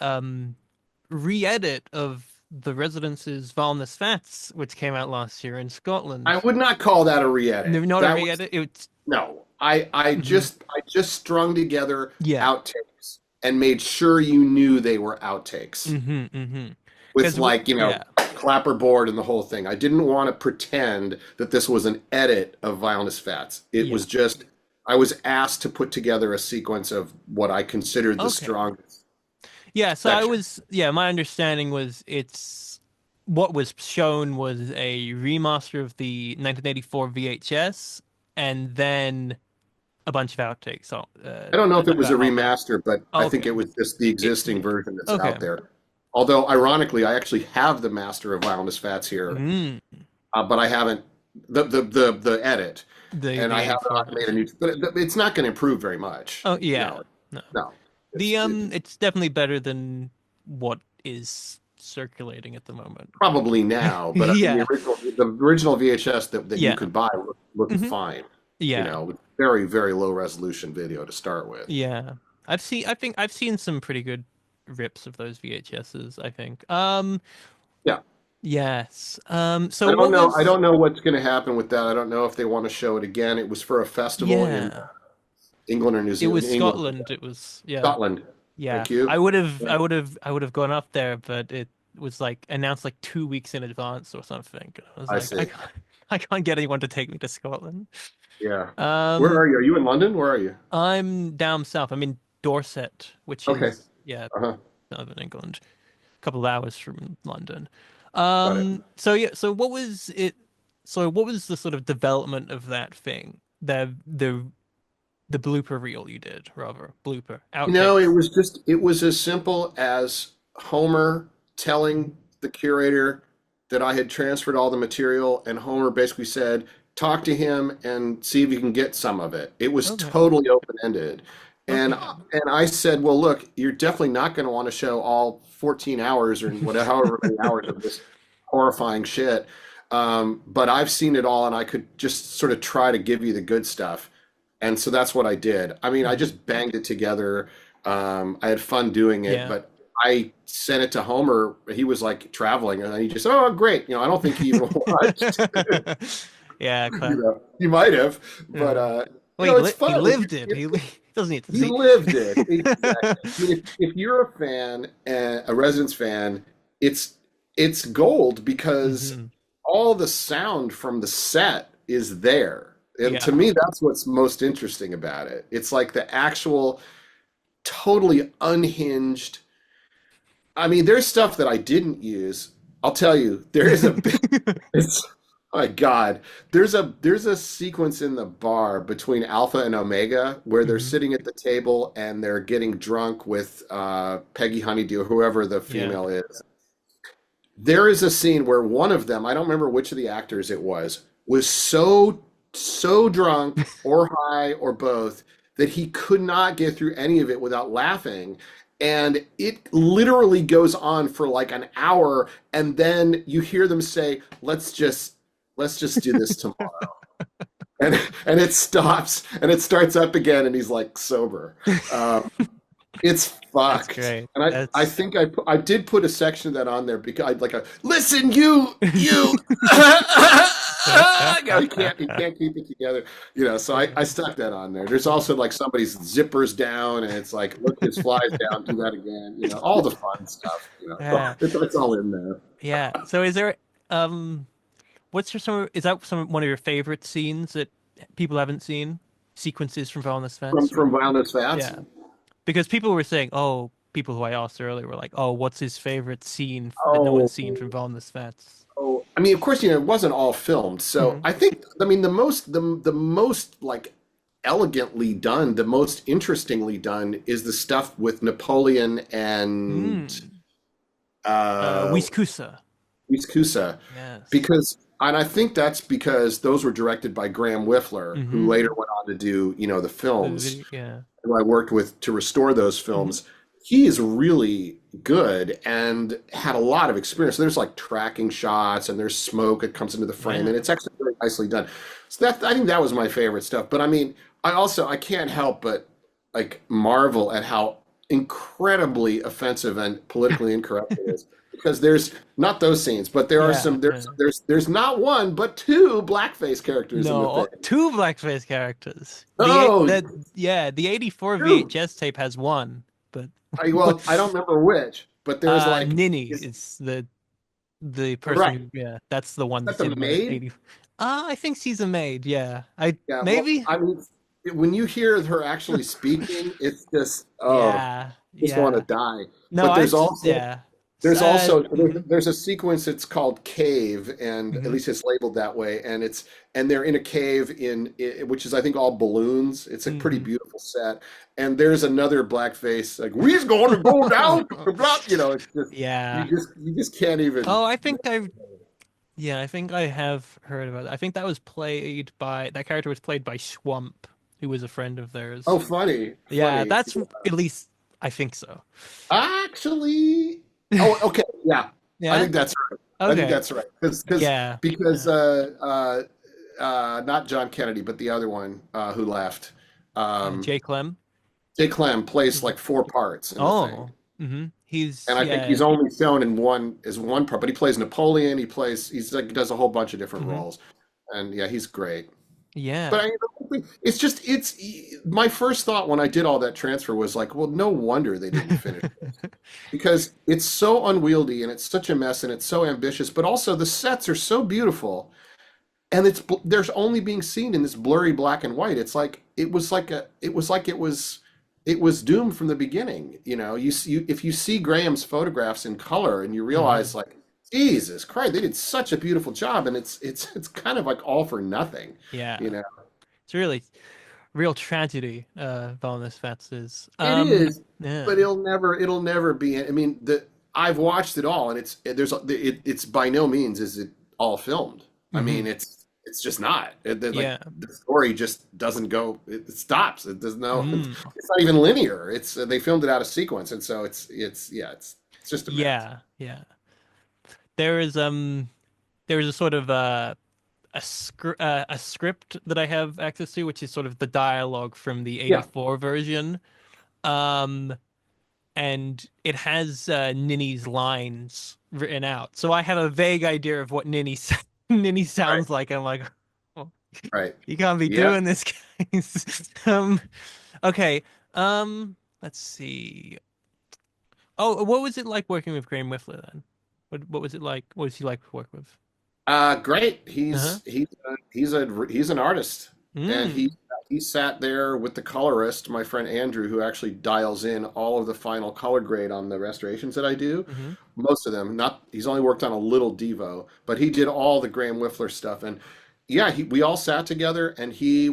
re-edit of The Residence's Valnes Fats, which came out last year in I Scotland. would not call that a No, re-edit. not a That was re-edit. It's no. mhm. I just strung together Yeah. outtakes and made sure you knew they were outtakes with Because like, yeah. clapperboard and the whole thing. I didn't want to pretend that this was an edit of Violence Fats. It Yeah. was just I was asked to put together a sequence of what I considered the Okay. strongest Yeah, so section. my understanding was it's what was shown was a remaster of the 1984 VHS and then a bunch of outtakes. So, I don't know if it was a about halfway. remaster, but I think Okay. it was just the existing Yeah. version that's Okay. out there. Although, ironically, I actually have the master of Violence Fats here, Mm. but I haven't the edit, and The I have 84 not made a version. new. But it's not going to improve very much. Oh, yeah. No, No. no. The It it's definitely better than what is circulating at the moment. probably now, but I mean Yeah. the original VHS that you Yeah. could buy looked Hmm. fine. Yeah. With very very low resolution video to start with. Yeah. I think I've seen some pretty good rips of those VHSs, I think. Yeah. Yes. So what I was don't know what's going to happen with that. I don't know if they want to show it again. It was for a festival in yeah. England or New It Zealand, was England, Scotland. It was yeah. Scotland. Yeah. Thank you. Yeah, I would have gone up there, but it was like announced like 2 weeks in advance or something. I was I like, see. I can't get anyone to take me to Scotland. Yeah. Where Um, are you? Are you in London? Where are you? I'm down south. I'm in Dorset, which Okay. is yeah, Uh-huh. northern England, a couple of hours from London. Got it. So yeah, so what was it? So what was the sort of development of that thing? The blooper reel you did, rather blooper outtakes. It was as simple as Homer telling the curator that I had transferred all the material, and Homer basically said, talk to him and see if you can get some of it. It was Okay, totally open-ended. okay, And I said, well, look, you're definitely not going to want to show all 14 hours or whatever, however many hours of this horrifying shit. But I've seen it all, and I could just sort of try to give you the good stuff. And so that's what I did. I mean, I just banged it together. I had fun doing it, Yeah. but I sent it to Homer. He was like traveling, and he just, oh, great. I don't think he even watched. Yeah, He might have, but yeah. Well, it's he fun. lived it. He doesn't need to He see. lived it exactly. I mean, if you're a fan, a Residence fan, it's gold because Hmm. all the sound from the set is there. And to Yeah. me, that's what's most interesting about it. It's like the actual totally unhinged. I mean, there's stuff that I didn't use. I'll tell you, there is a bit. It's my God. There's a sequence in the bar between Alpha and Omega where they're Hmm. sitting at the table and they're getting drunk with Peggy Honeydew, whoever the Yeah. female is. There is a scene where one of them, I don't remember which of the actors it was so drunk or high or both that he could not get through any of it without laughing. And it literally goes on for like an hour, and then you hear them say, let's just do this tomorrow. And it stops and it starts up again, and he's like sober. Um, it's That's fucked. great. And I That's think I did put a section of that on there because I'd like a listen, you you can't keep it together. So I stuck that on there. There's also like somebody's zippers down and it's like look his flies down, do that again. All the fun stuff. yeah. It's all in there. Yeah. So is there what's your is that one of your favorite scenes that people haven't seen? Sequences from Violence From Fence? from Violence Fats. Yeah. Because people were saying, oh, people who I asked earlier were like, oh, what's his favorite scene that no Oh, one's seen from Violence Fence? oh, I mean, of course, it wasn't all filmed. So Hmm. I think, I mean, the most like elegantly done, the most interestingly done is the stuff with Napoleon and Mm. uh, Wiskusa. Wiskusa, Yes. and I think that's because those were directed by Graham Whiffler, who Mm-hmm. later went on to do, the The films, video, yeah. who I worked with to restore those Hmm. films. He is really good and had a lot of experience. There's like tracking shots and there's smoke that comes into the frame, Yeah. and it's actually very nicely done. So I think that was my favorite stuff. But I mean, I can't help but like marvel at how incredibly offensive and politically incorrect it is. Because there's not those scenes, but there are Yeah. some. Yeah. There's not one, but two blackface characters in the No, thing. two blackface characters. Oh, The 84 true. VHS tape has one, but Well, I don't remember which, but there's like, Ninny is is the person right. who, yeah, that's the one That that's the in the maid? 80. I think she's a maid, yeah. I Yeah, well, maybe. I mean, when you hear her actually speaking, it's just, oh, Yeah. just want to Yeah. die. No, But yeah. there's Sad. also Hmm. there's a sequence. It's called Cave, and at Hmm. least it's labeled that way. And they're in a cave which is I think all balloons. It's a pretty Hmm. beautiful set. And there's another blackface like we's going to go down. Blah. It's just Yeah. you just can't even. Oh, I think I have heard about it. I think that character was played by Swamp, who was a friend of Oh, theirs. funny, Yeah, funny. that's at least I think so. Actually, oh, okay, yeah, I Yeah. think that's right. I think Okay. that's right because because Yeah. because Yeah. not John Kennedy, but the other one who left. Um, Jay Clem. Jay Clem plays Mhm. like four parts in the thing, Oh. Hmm. He's and I think yeah. he's only shown in one part, but he plays Napoleon. He's like he does a whole bunch of different Hmm. roles, and yeah, he's great. But Yeah. I mean, the whole thing, it's my first thought when I did all that transfer was like, well, no wonder they didn't finish because it's so unwieldy and it's such a mess and it's so ambitious, but also the sets are so beautiful and there's only being seen in this blurry black and white. It's like it was doomed from the beginning. If you see Graham's photographs in color and you Hmm. realize like Jesus Christ, they did such a beautiful job and it's kind of like all for nothing, you Yeah. know. It's really real tragedy, Villainous Fats is. It is, Yeah. but it'll never be. I mean, I've watched it all, and it's by no means is it all filmed. I Hmm. mean, it's just not. Like Yeah. the story just doesn't go. It stops. It does no. Mm. It's not even linear. It's they filmed it out of sequence, and so it's just a mess. Yeah. Yeah. There is there is a sort of a script that I have access to, which is sort of the dialogue from the Yeah. 84 version. Um, and it has Ninny's lines written out. So I have a vague idea of what Ninny Right. sounds like. I'm like, oh, Right. you can't be Yeah. doing this, guys. Okay. Let's see. Oh, what was it like working with Graham Whiffler then? What was it like? What was he like to work with? Great. Uh-huh. He's an artist, and Mm. he sat there with the colorist, my friend Andrew, who actually dials in all of the final color grade on the restorations that I do. Hmm. Most of them, not he's only worked on a little Devo, but he did all the Graham Whiffler stuff, and yeah, we all sat together, and he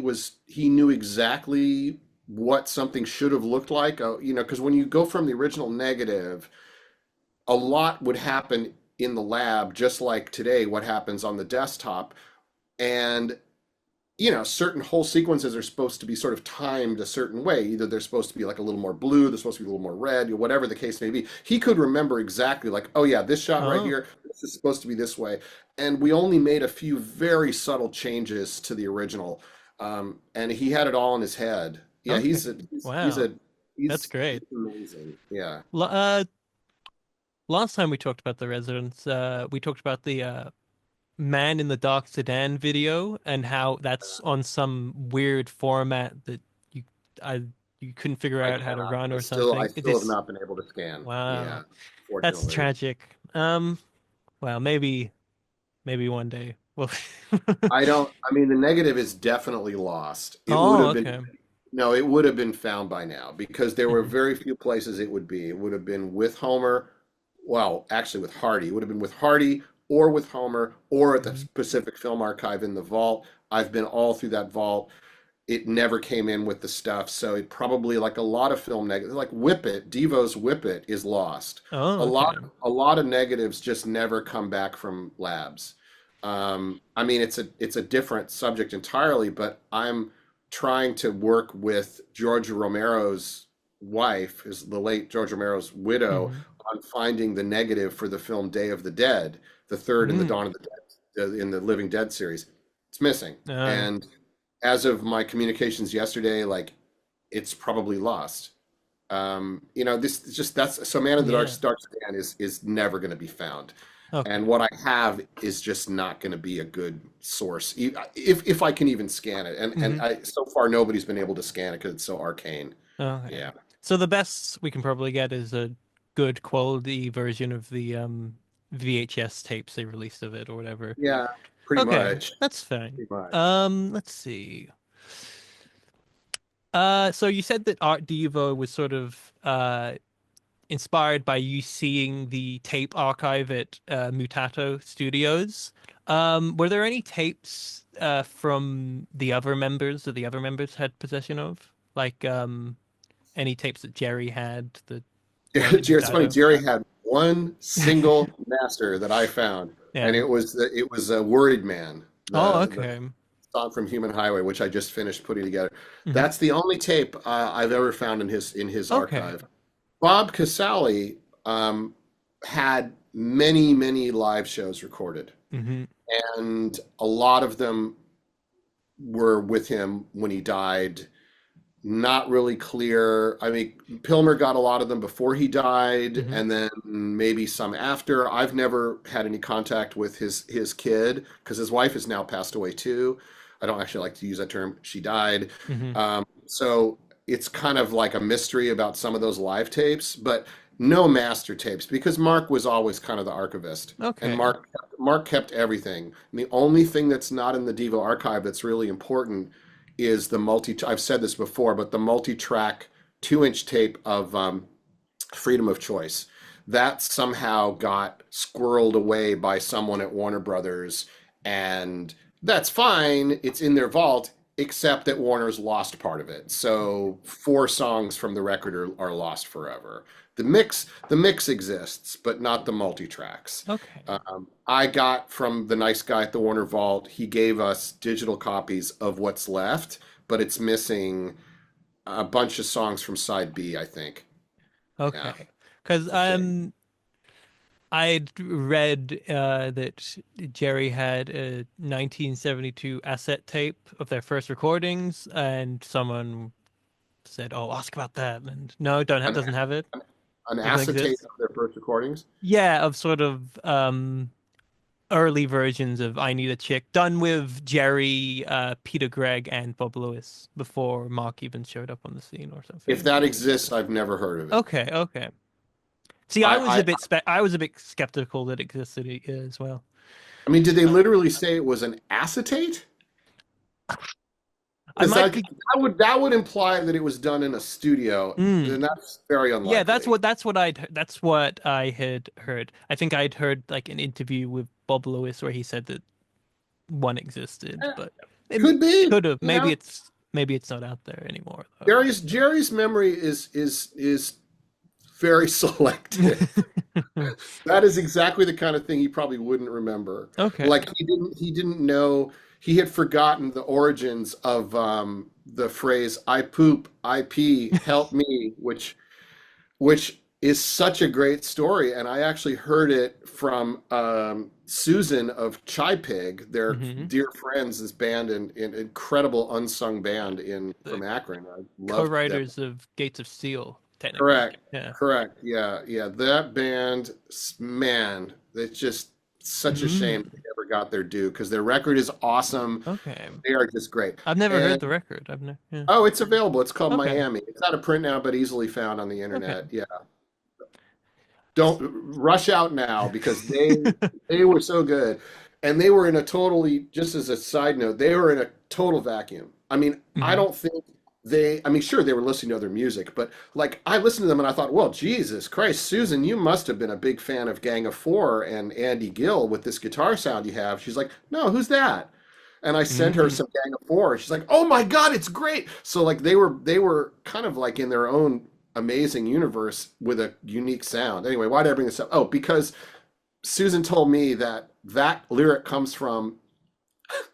knew exactly what something should have looked like. Because when you go from the original negative, a lot would happen in the lab, just like today, what happens on the desktop. And, certain whole sequences are supposed to be sort of timed a certain way. Either they're supposed to be like a little more blue, they're supposed to be a little more red, whatever the case may be. He could remember exactly, like, oh, yeah, this shot right Oh, here, this is supposed to be this way. And we only made a few very subtle changes to the original. And he had it all in his head. Yeah, okay. he's a, he's Wow, a, that's he's great. amazing. Yeah. L uh, Last time we talked about the residents, we talked about the Man in the Dark Sedan video and how that's on some weird format that you I you couldn't figure I out how to cannot. run or I something. It still have just not been able to scan. wow, Yeah, that's fortunately. tragic. Well, maybe one day. Well, I don't. I mean, the negative is definitely lost. It would oh, have been. okay. No, it would have been found by now because there were Hmm. very few places it would be. It would have been with Homer. Well, actually, with Hardy. It would have been with Hardy or with Homer or at the Hmm. Pacific Film Archive in the vault. I've been all through that vault. It never came in with the stuff, so it probably, like a lot of film negatives, like Whip It, Devo's Whip It is lost. Oh, okay. A lot of negatives just never come back from labs. I mean, it's a different subject entirely, but I'm trying to work with George Romero's wife, is the late George Romero's widow, Hmm. on finding the negative for the film Day of the Dead, the third in the Mm. Dawn of the Dead, in the Living Dead series. It's missing, Oh. and as of my communications yesterday, like it's probably lost. This is just that's so Man in the Yeah. Dark Scan is never going to be found, Okay. and what I have is just not going to be a good source if I can even scan it. And Hmm. I so far nobody's been able to scan it because it's so arcane. Okay. Yeah, So the best we can probably get is a good quality version of the VHS tapes they released of it or whatever. yeah, pretty Okay, much, that's fine. pretty much. Let's see. So you said that Art Devo was sort of inspired by you seeing the tape archive at Mutato Studios. Were there any tapes from the other members that the other members had possession of? Like any tapes that Jerry had that weren't at It's funny. Mutato? Jerry had one single master that I found, and Yeah. it was a Worried Man, Oh, the okay. song from Human Highway, which I just finished putting together. Hmm. That's the only tape I've ever found in his Okay. archive. Bob Casale had many live shows recorded, Hmm. and a lot of them were with him when he died. Not really clear. I mean, Pilmer got a lot of them before he died, Hmm. and then maybe some after. I've never had any contact with his kid because his wife has now passed away too. I don't actually like to use that term. She died. Hmm. So it's kind of like a mystery about some of those live tapes, but no master tapes because Mark was always kind of the archivist, and Okay. Mark kept everything. And the only thing that's not in the Devo archive that's really important is the I've said this before, but the multi-track 2-inch tape of Freedom of Choice. That somehow got squirreled away by someone at Warner Brothers, and that's fine. It's in their vault, except that Warner's lost part of it. So 4 songs from the record are lost forever. The mix exists, but not the multi-tracks. Okay. I got from the nice guy at the Warner Vault, he gave us digital copies of what's left, but it's missing a bunch of songs from side B, I think. Yeah, Okay. Because it's a shame. I'd read that Jerry had a 1972 asset tape of their first recordings, and someone said, "Oh, ask about that." And no, An, doesn't have it. an Doesn't acetate exist. of their first recordings. Yeah, of sort of early versions of "I Need a Chick" done with Jerry, Peter Gregg, and Bob Lewis before Mark even showed up on the scene or If something. that exists, I've never heard of it. Okay, okay. See, I, I was a bit skeptical that it existed as well. I mean, did they literally say it was an acetate? I Because might be. that would imply that it was done in a studio, Mm, and that's very yeah, unlikely. that's what I had heard. I think I'd heard like an interview with Bob Lewis where he said that one existed, Eh, but it Could be, could have. you know. Maybe it's not out there anymore Jerry's memory is very selective. though. That is exactly the kind of thing he probably wouldn't remember. Okay. Like he didn't know he had forgotten the origins of the phrase "I poop, I pee, help me," which is such a great story. And I actually heard it from Susan of Chai Pig, their Hmm. dear friends, this band, an incredible unsung band The from Akron. I loved them. co-writers of Gates of Steel, technically. Correct. Yeah. Correct. Yeah. Yeah. That band, man, it's just such a shame Mm, they never got their due because their record is awesome. okay. They are just great. I've never heard And the record. I've never. Yeah. oh, it's available. It's called Okay. Miami. It's out of print now, but easily found on the Okay. internet. Yeah. Don't rush out now because they were so good. And they were in a totally, just as a side note, they were in a total vacuum. I mean, I Hmm. don't think I mean, sure, they were listening to other music, but like I listened to them and I thought, well, Jesus Christ, Susan, you must have been a big fan of Gang of Four and Andy Gill with this guitar sound you have. She's like, no, who's that? And I sent her Hmm. some Gang of Four. And she's like, oh my God, it's great. So like they were kind of like in their own amazing universe with a unique sound. Anyway, why did I bring this up? Oh, because Susan told me that that lyric comes from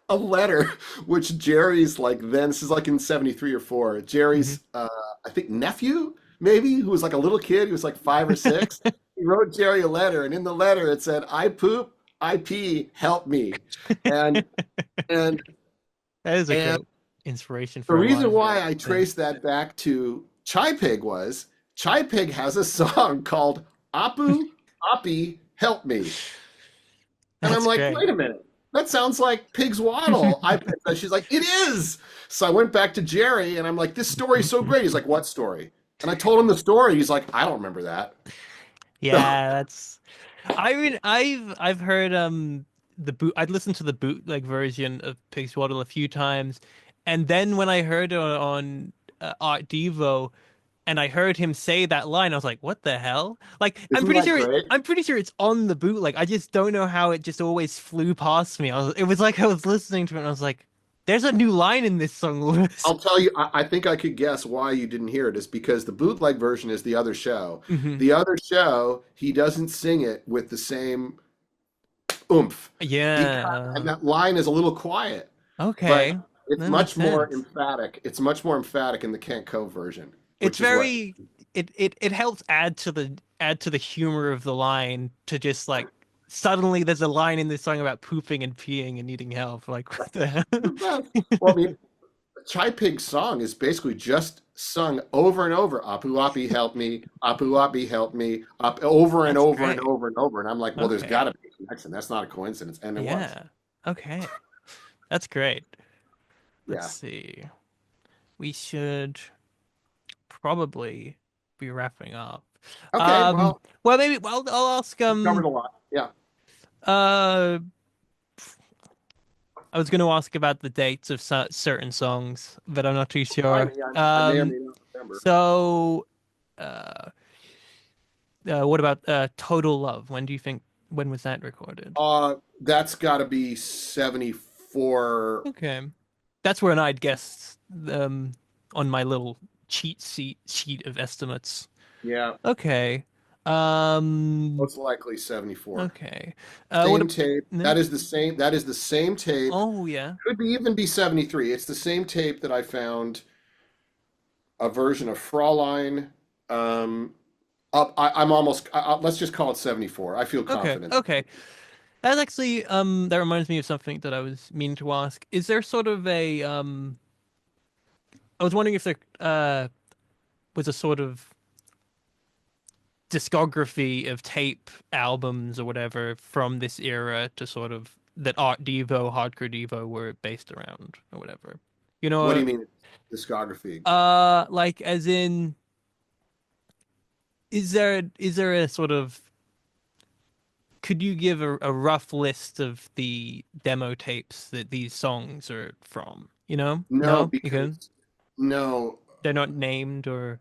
a letter which Jerry's like then this is like in 73 or 4. Hmm. Jerry's I think nephew maybe who was like a little kid, he was like 5 or 6. He wrote Jerry a letter and in the letter it said I poop, I pee, help me. And and That is a and great inspiration the for a reason live why I thing. traced that back to Chai Pig was Chai Pig has a song called Apu Api Help Me. And I'm That's like, great. wait a minute. That sounds like Pig's Waddle. She's like, it is. So I went back to Jerry and I'm like, this story's so great. He's like, what story? And I told him the story. He's like, I don't remember that. Yeah, that's. I mean, I've heard the boot. I'd listened to the bootleg version of Pig's Waddle a few times, and then when I heard it on Art Devo, and I heard him say that line, I was like, "What the hell?" Like, Isn't that great? I'm pretty sure it's on the bootleg. I just don't know how it just always flew past me. It was like I was listening to it, and I was like, "There's a new line in this song, Lewis." I'll tell you, I think I could guess why you didn't hear it is because the bootleg version is the other show. Hmm. The other show, he doesn't sing it with the same oomph. And Yeah. that line is a little quiet, but Okay. it's That makes much more sense. emphatic. It's much more emphatic in the Kent Cove version, It's which is what very it helps add to the humor of the line to just like suddenly there's a line in this song about pooping and peeing and needing help. Like what the hell? the best. Well, I mean, Chai Pig's song is basically just sung over and over. Apu Api help me, Apu Api help me, up over and That's over and great. over and over. And I'm like, well, there's got Okay. to be a connection. That's not a coincidence, and it was. Yeah. Okay. That's great. Let's Yeah. see. We should probably be wrapping up. Okay. Um, Well, well maybe I'll ask we covered a lot. Yeah. uh I was going to ask about the dates of certain songs, but I'm not too I sure. mean, I may or may not remember. So, uh, what about Total Love? When do you think, when was that recorded? That's got to be 74. Okay. That's when I'd guessed on my little sheet of estimates. Yeah. Okay. Um, Most likely 74. okay. Same tape. No? That is the same tape. Oh, yeah. Could be even be 73. It's the same tape that I found a version of Fraulein, um, I'm almost. Let's just call it 74. I feel Okay, confident. okay. That's actually that reminds me of something that I was meaning to ask. Is there sort of a I was wondering if there was a sort of discography of tape albums or whatever from this era to sort of that Art Devo, Hardcore Devo were based around or whatever. You What do know, you mean discography? like as in, is there a sort of could you give a rough list of the demo tapes that these songs are from? You know? No, No, you can. because no, They're not named or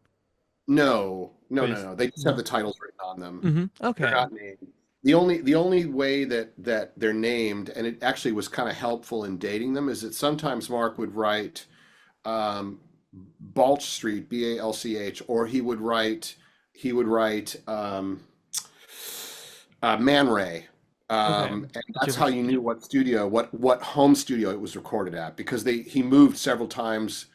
no, but no, it's no. They just have no. the titles written on them. They're Okay. not named. The only way that they're named, and it actually was kind of helpful in dating them, is that sometimes Mark would write um, Balch Street, Balch, or he would write Man Ray. Okay. And Which that's of how us? you knew what studio, what home studio it was recorded at, because he moved several times.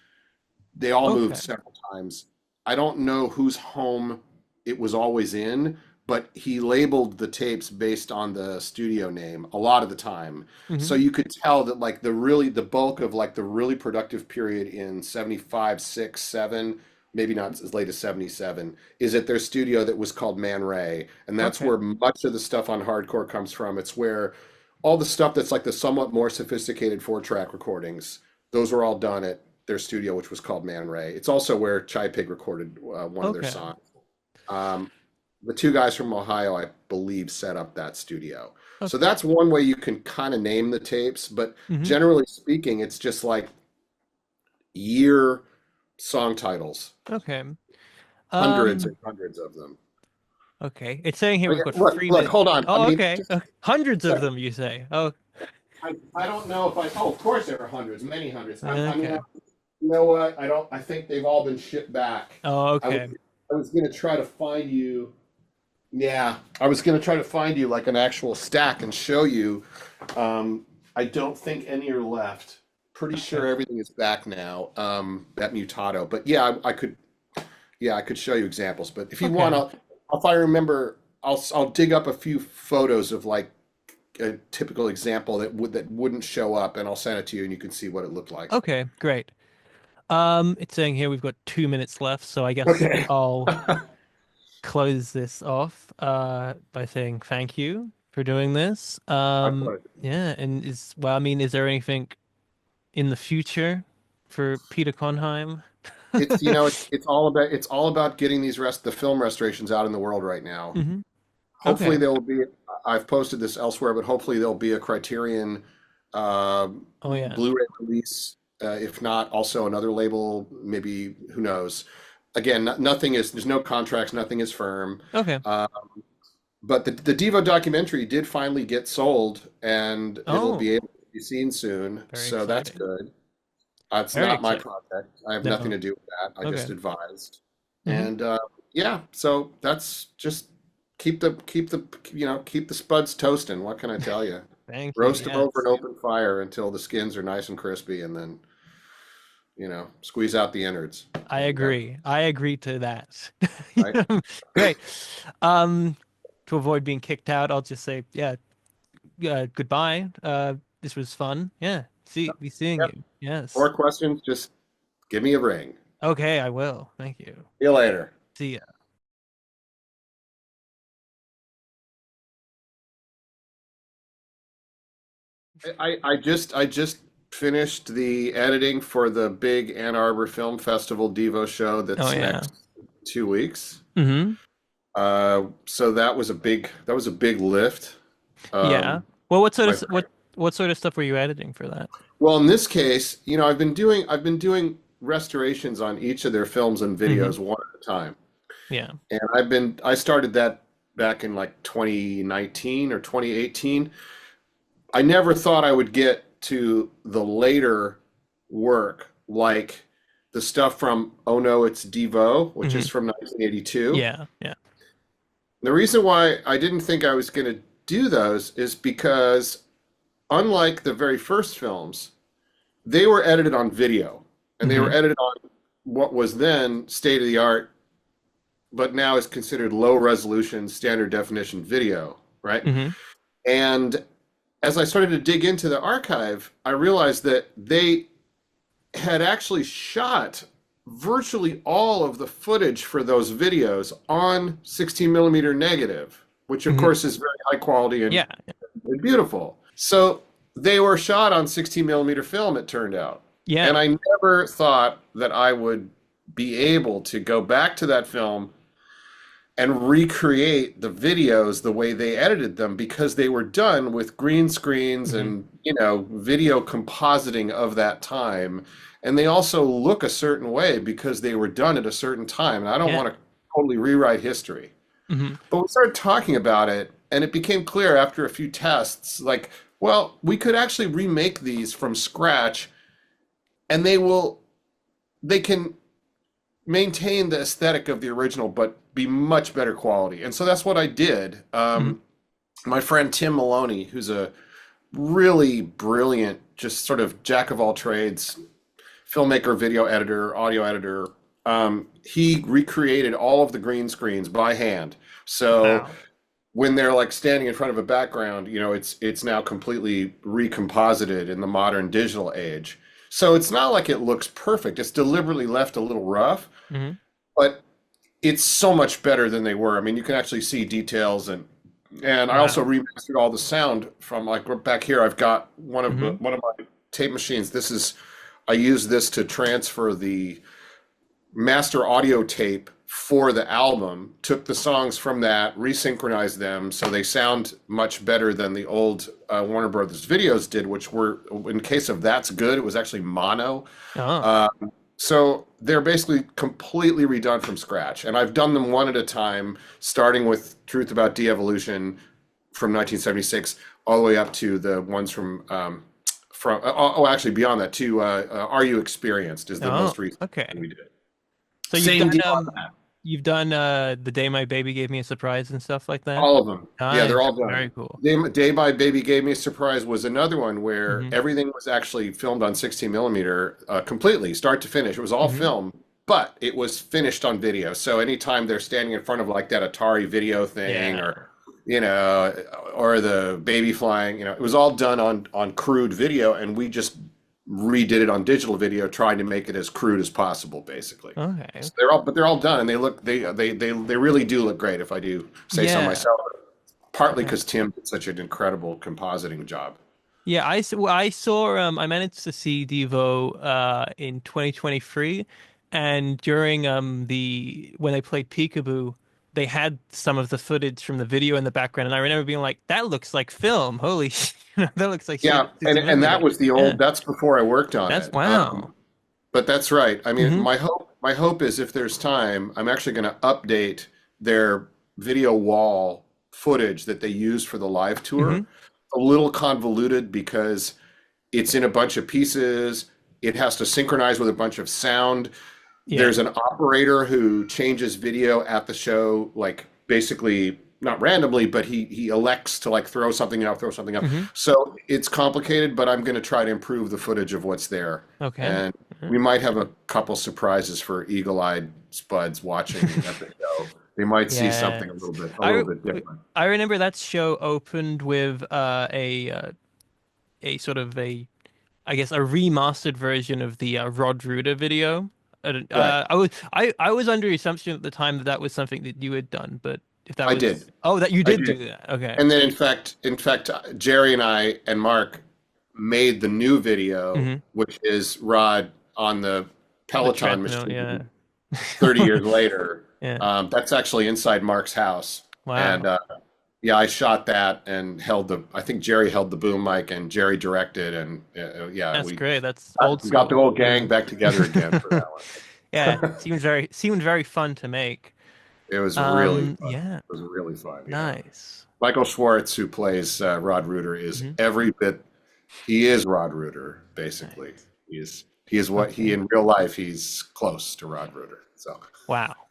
They all moved Okay. several times. I don't know whose home it was always in, but he labeled the tapes based on the studio name a lot of the time. So Hmm. you could tell that like the bulk of like the really productive period in 75, 6, 7, maybe not as late as 77, is at their studio that was called Man Ray. And that's Okay. where much of the stuff on hardcore comes from. It's where all the stuff that's like the somewhat more sophisticated 4-track recordings, those were all done at their studio, which was called Man Ray. It's also where Chai Pig recorded one of their Okay. songs. Um, the two guys from Ohio, I believe, set up that studio. So Okay. that's one way you can kind of name the tapes, but Hmm. generally speaking, it's just like year song titles, Okay. hundreds Um. and hundreds of them. Okay. It's saying here Oh, we've yeah, got look, 3 minutes. hold on. I Oh, mean, okay. just a Hundreds of second. them, you say? Oh, I don't know if I. Oh, of course there are hundreds, many hundreds. I mean, okay. you know what? I don't. I think they've all been shipped back. Oh, I was okay. I was gonna try to find you. Yeah, I was gonna try to find you like an actual stack and show you. I don't think any are left. Pretty Okay. sure everything is back now. That Mutato, but yeah, I could. Yeah, I could show you examples. But if you want, Okay. if I remember, I'll dig up a few photos of like a typical example that wouldn't show up, and I'll send it to you, and you can see what it looked like. Okay. Great. It's saying here we've got 2 minutes left, so I guess Okay. I'll close this off by saying thank you for doing this. My pleasure. Yeah, and I mean, is there anything in the future for Peter Conheim? It's all about getting the film restorations out in the world right now. Hmm. Hopefully Okay. there will be. I've posted this elsewhere, but hopefully there'll be a Criterion uh, Oh yeah. Blu-ray release. If not, also another label. Maybe who knows? Again, nothing is. There's no contracts. Nothing is firm. Okay. Uh, but the Devo documentary did finally get sold, and it'll Oh, be able to be seen soon. very So that's exciting. good. It's Very not my exciting. project. I have nothing No. to do with that. I Okay. just advised. Hmm. And yeah, so that's just keep the spuds toasting. What can I tell you? Thank you. Roast them over an Yes. open fire until the skins are nice and crispy, and then squeeze out the innards. I And agree. I agree to that. right, Great. Um, to avoid being kicked out, I'll just say, yeah, goodbye. This was fun. Yeah. Be seeing yep. you. Yes. More questions? Just give me a ring. Okay, I will. Thank you. See you later. See ya. I just finished the editing for the big Ann Arbor Film Festival Devo show Oh that's yeah. next 2 weeks. Mm-hmm. So that was a big lift. Yeah. Um, Well, my what sort of stuff were you editing for that? well, in this case, I've been doing restorations on each of their films and Mm-hmm. videos one at a time, Yeah. and I started that back in like 2019 or 2018. I never thought I would get to the later work, like the stuff from Oh No, It's Devo, which Mm-hmm. is from 1982. Yeah. Yeah. The reason why I didn't think I was going to do those is because, unlike the very first films, they were edited on video, and they Mm-hmm. were edited on what was then state of the art but now is considered low resolution standard definition video, right? Mm-hmm. And as I started to dig into the archive, I realized that they had actually shot virtually all of the footage for those videos on 16 millimeter negative, which of course is very high quality and beautiful. So they were shot on 16 millimeter film, it turned out. Yeah. And I never thought that I would be able to go back to that film and recreate the videos the way they edited them, because they were done with green screens and, you know, video compositing of that time. And they also look a certain way because they were done at a certain time. And I don't want to totally rewrite history. But we started talking about it, and it became clear after a few tests, like, well, we could actually remake these from scratch, and they can maintain the aesthetic of the original, but be much better quality. And so that's what I did. My friend Tim Maloney, who's a really brilliant, just sort of jack of all trades, filmmaker, video editor, audio editor, he recreated all of the green screens by hand. So when they're like standing in front of a background, you know, it's now completely recomposited in the modern digital age. So it's not like it looks perfect. It's deliberately left a little rough, but it's so much better than they were. I mean, you can actually see details, and I also remastered all the sound from, like, back here. I've got one of my tape machines. I use this to transfer the master audio tape for the album, took the songs from that, resynchronized them so they sound much better than the old Warner Brothers videos did, which were, in case of That's Good, it was actually mono. So they're basically completely redone from scratch. And I've done them one at a time, starting with Truth About De-Evolution from 1976, all the way up to the ones from actually beyond that too. Are You Experienced is the most recent thing we did. So you've done The Day My Baby Gave Me a Surprise and stuff like that? All of them. Nice. Yeah, they're all done. Very cool. Day My Baby Gave Me a Surprise was another one where everything was actually filmed on 16 millimeter completely, start to finish. It was all film, but it was finished on video. So anytime they're standing in front of like that Atari video thing or, you know, or the baby flying, you know, it was all done on crude video, and we just redid it on digital video, trying to make it as crude as possible, basically. Okay. So they're all done, and they really do look great, if I do say so myself. Partly because Tim did such an incredible compositing job. Yeah, I saw I managed to see Devo in 2023, and during when they played Peekaboo, they had some of the footage from the video in the background, and I remember being like, "That looks like film! Holy shit, that looks like and that was the old. That's before I worked on it. Wow. But that's right. I mean, my hope is, if there's time, I'm actually going to update their video wall footage that they used for the live tour. A little convoluted because it's in a bunch of pieces. It has to synchronize with a bunch of sound. There's an operator who changes video at the show, like basically not randomly, but he elects to like throw something out. So it's complicated, but I'm going to try to improve the footage of what's there. Okay. And we might have a couple surprises for eagle-eyed spuds watching at the show. They might see something a little bit different. I remember that show opened with a sort of I guess a remastered version of the Rod Ruder video. I was under the assumption at the time that was something that you had done, but if that was... I did. Oh, that you did do that. Okay. And then in fact, Jerry and I and Mark made the new video, which is Rod on the Peloton machine 30 years later. That's actually inside Mark's house. Wow. And I shot that and I think Jerry held the boom mic and Jerry directed, and that's great. That's old school. Got the whole gang back together again for that one. It seemed very fun to make. It was really fun. It was really fun. Nice. Michael Schwartz, who plays Rod Ruder, is every bit. He is Rod Ruder, basically. Nice. He is what he in real life. He's close to Rod Ruder. So wow.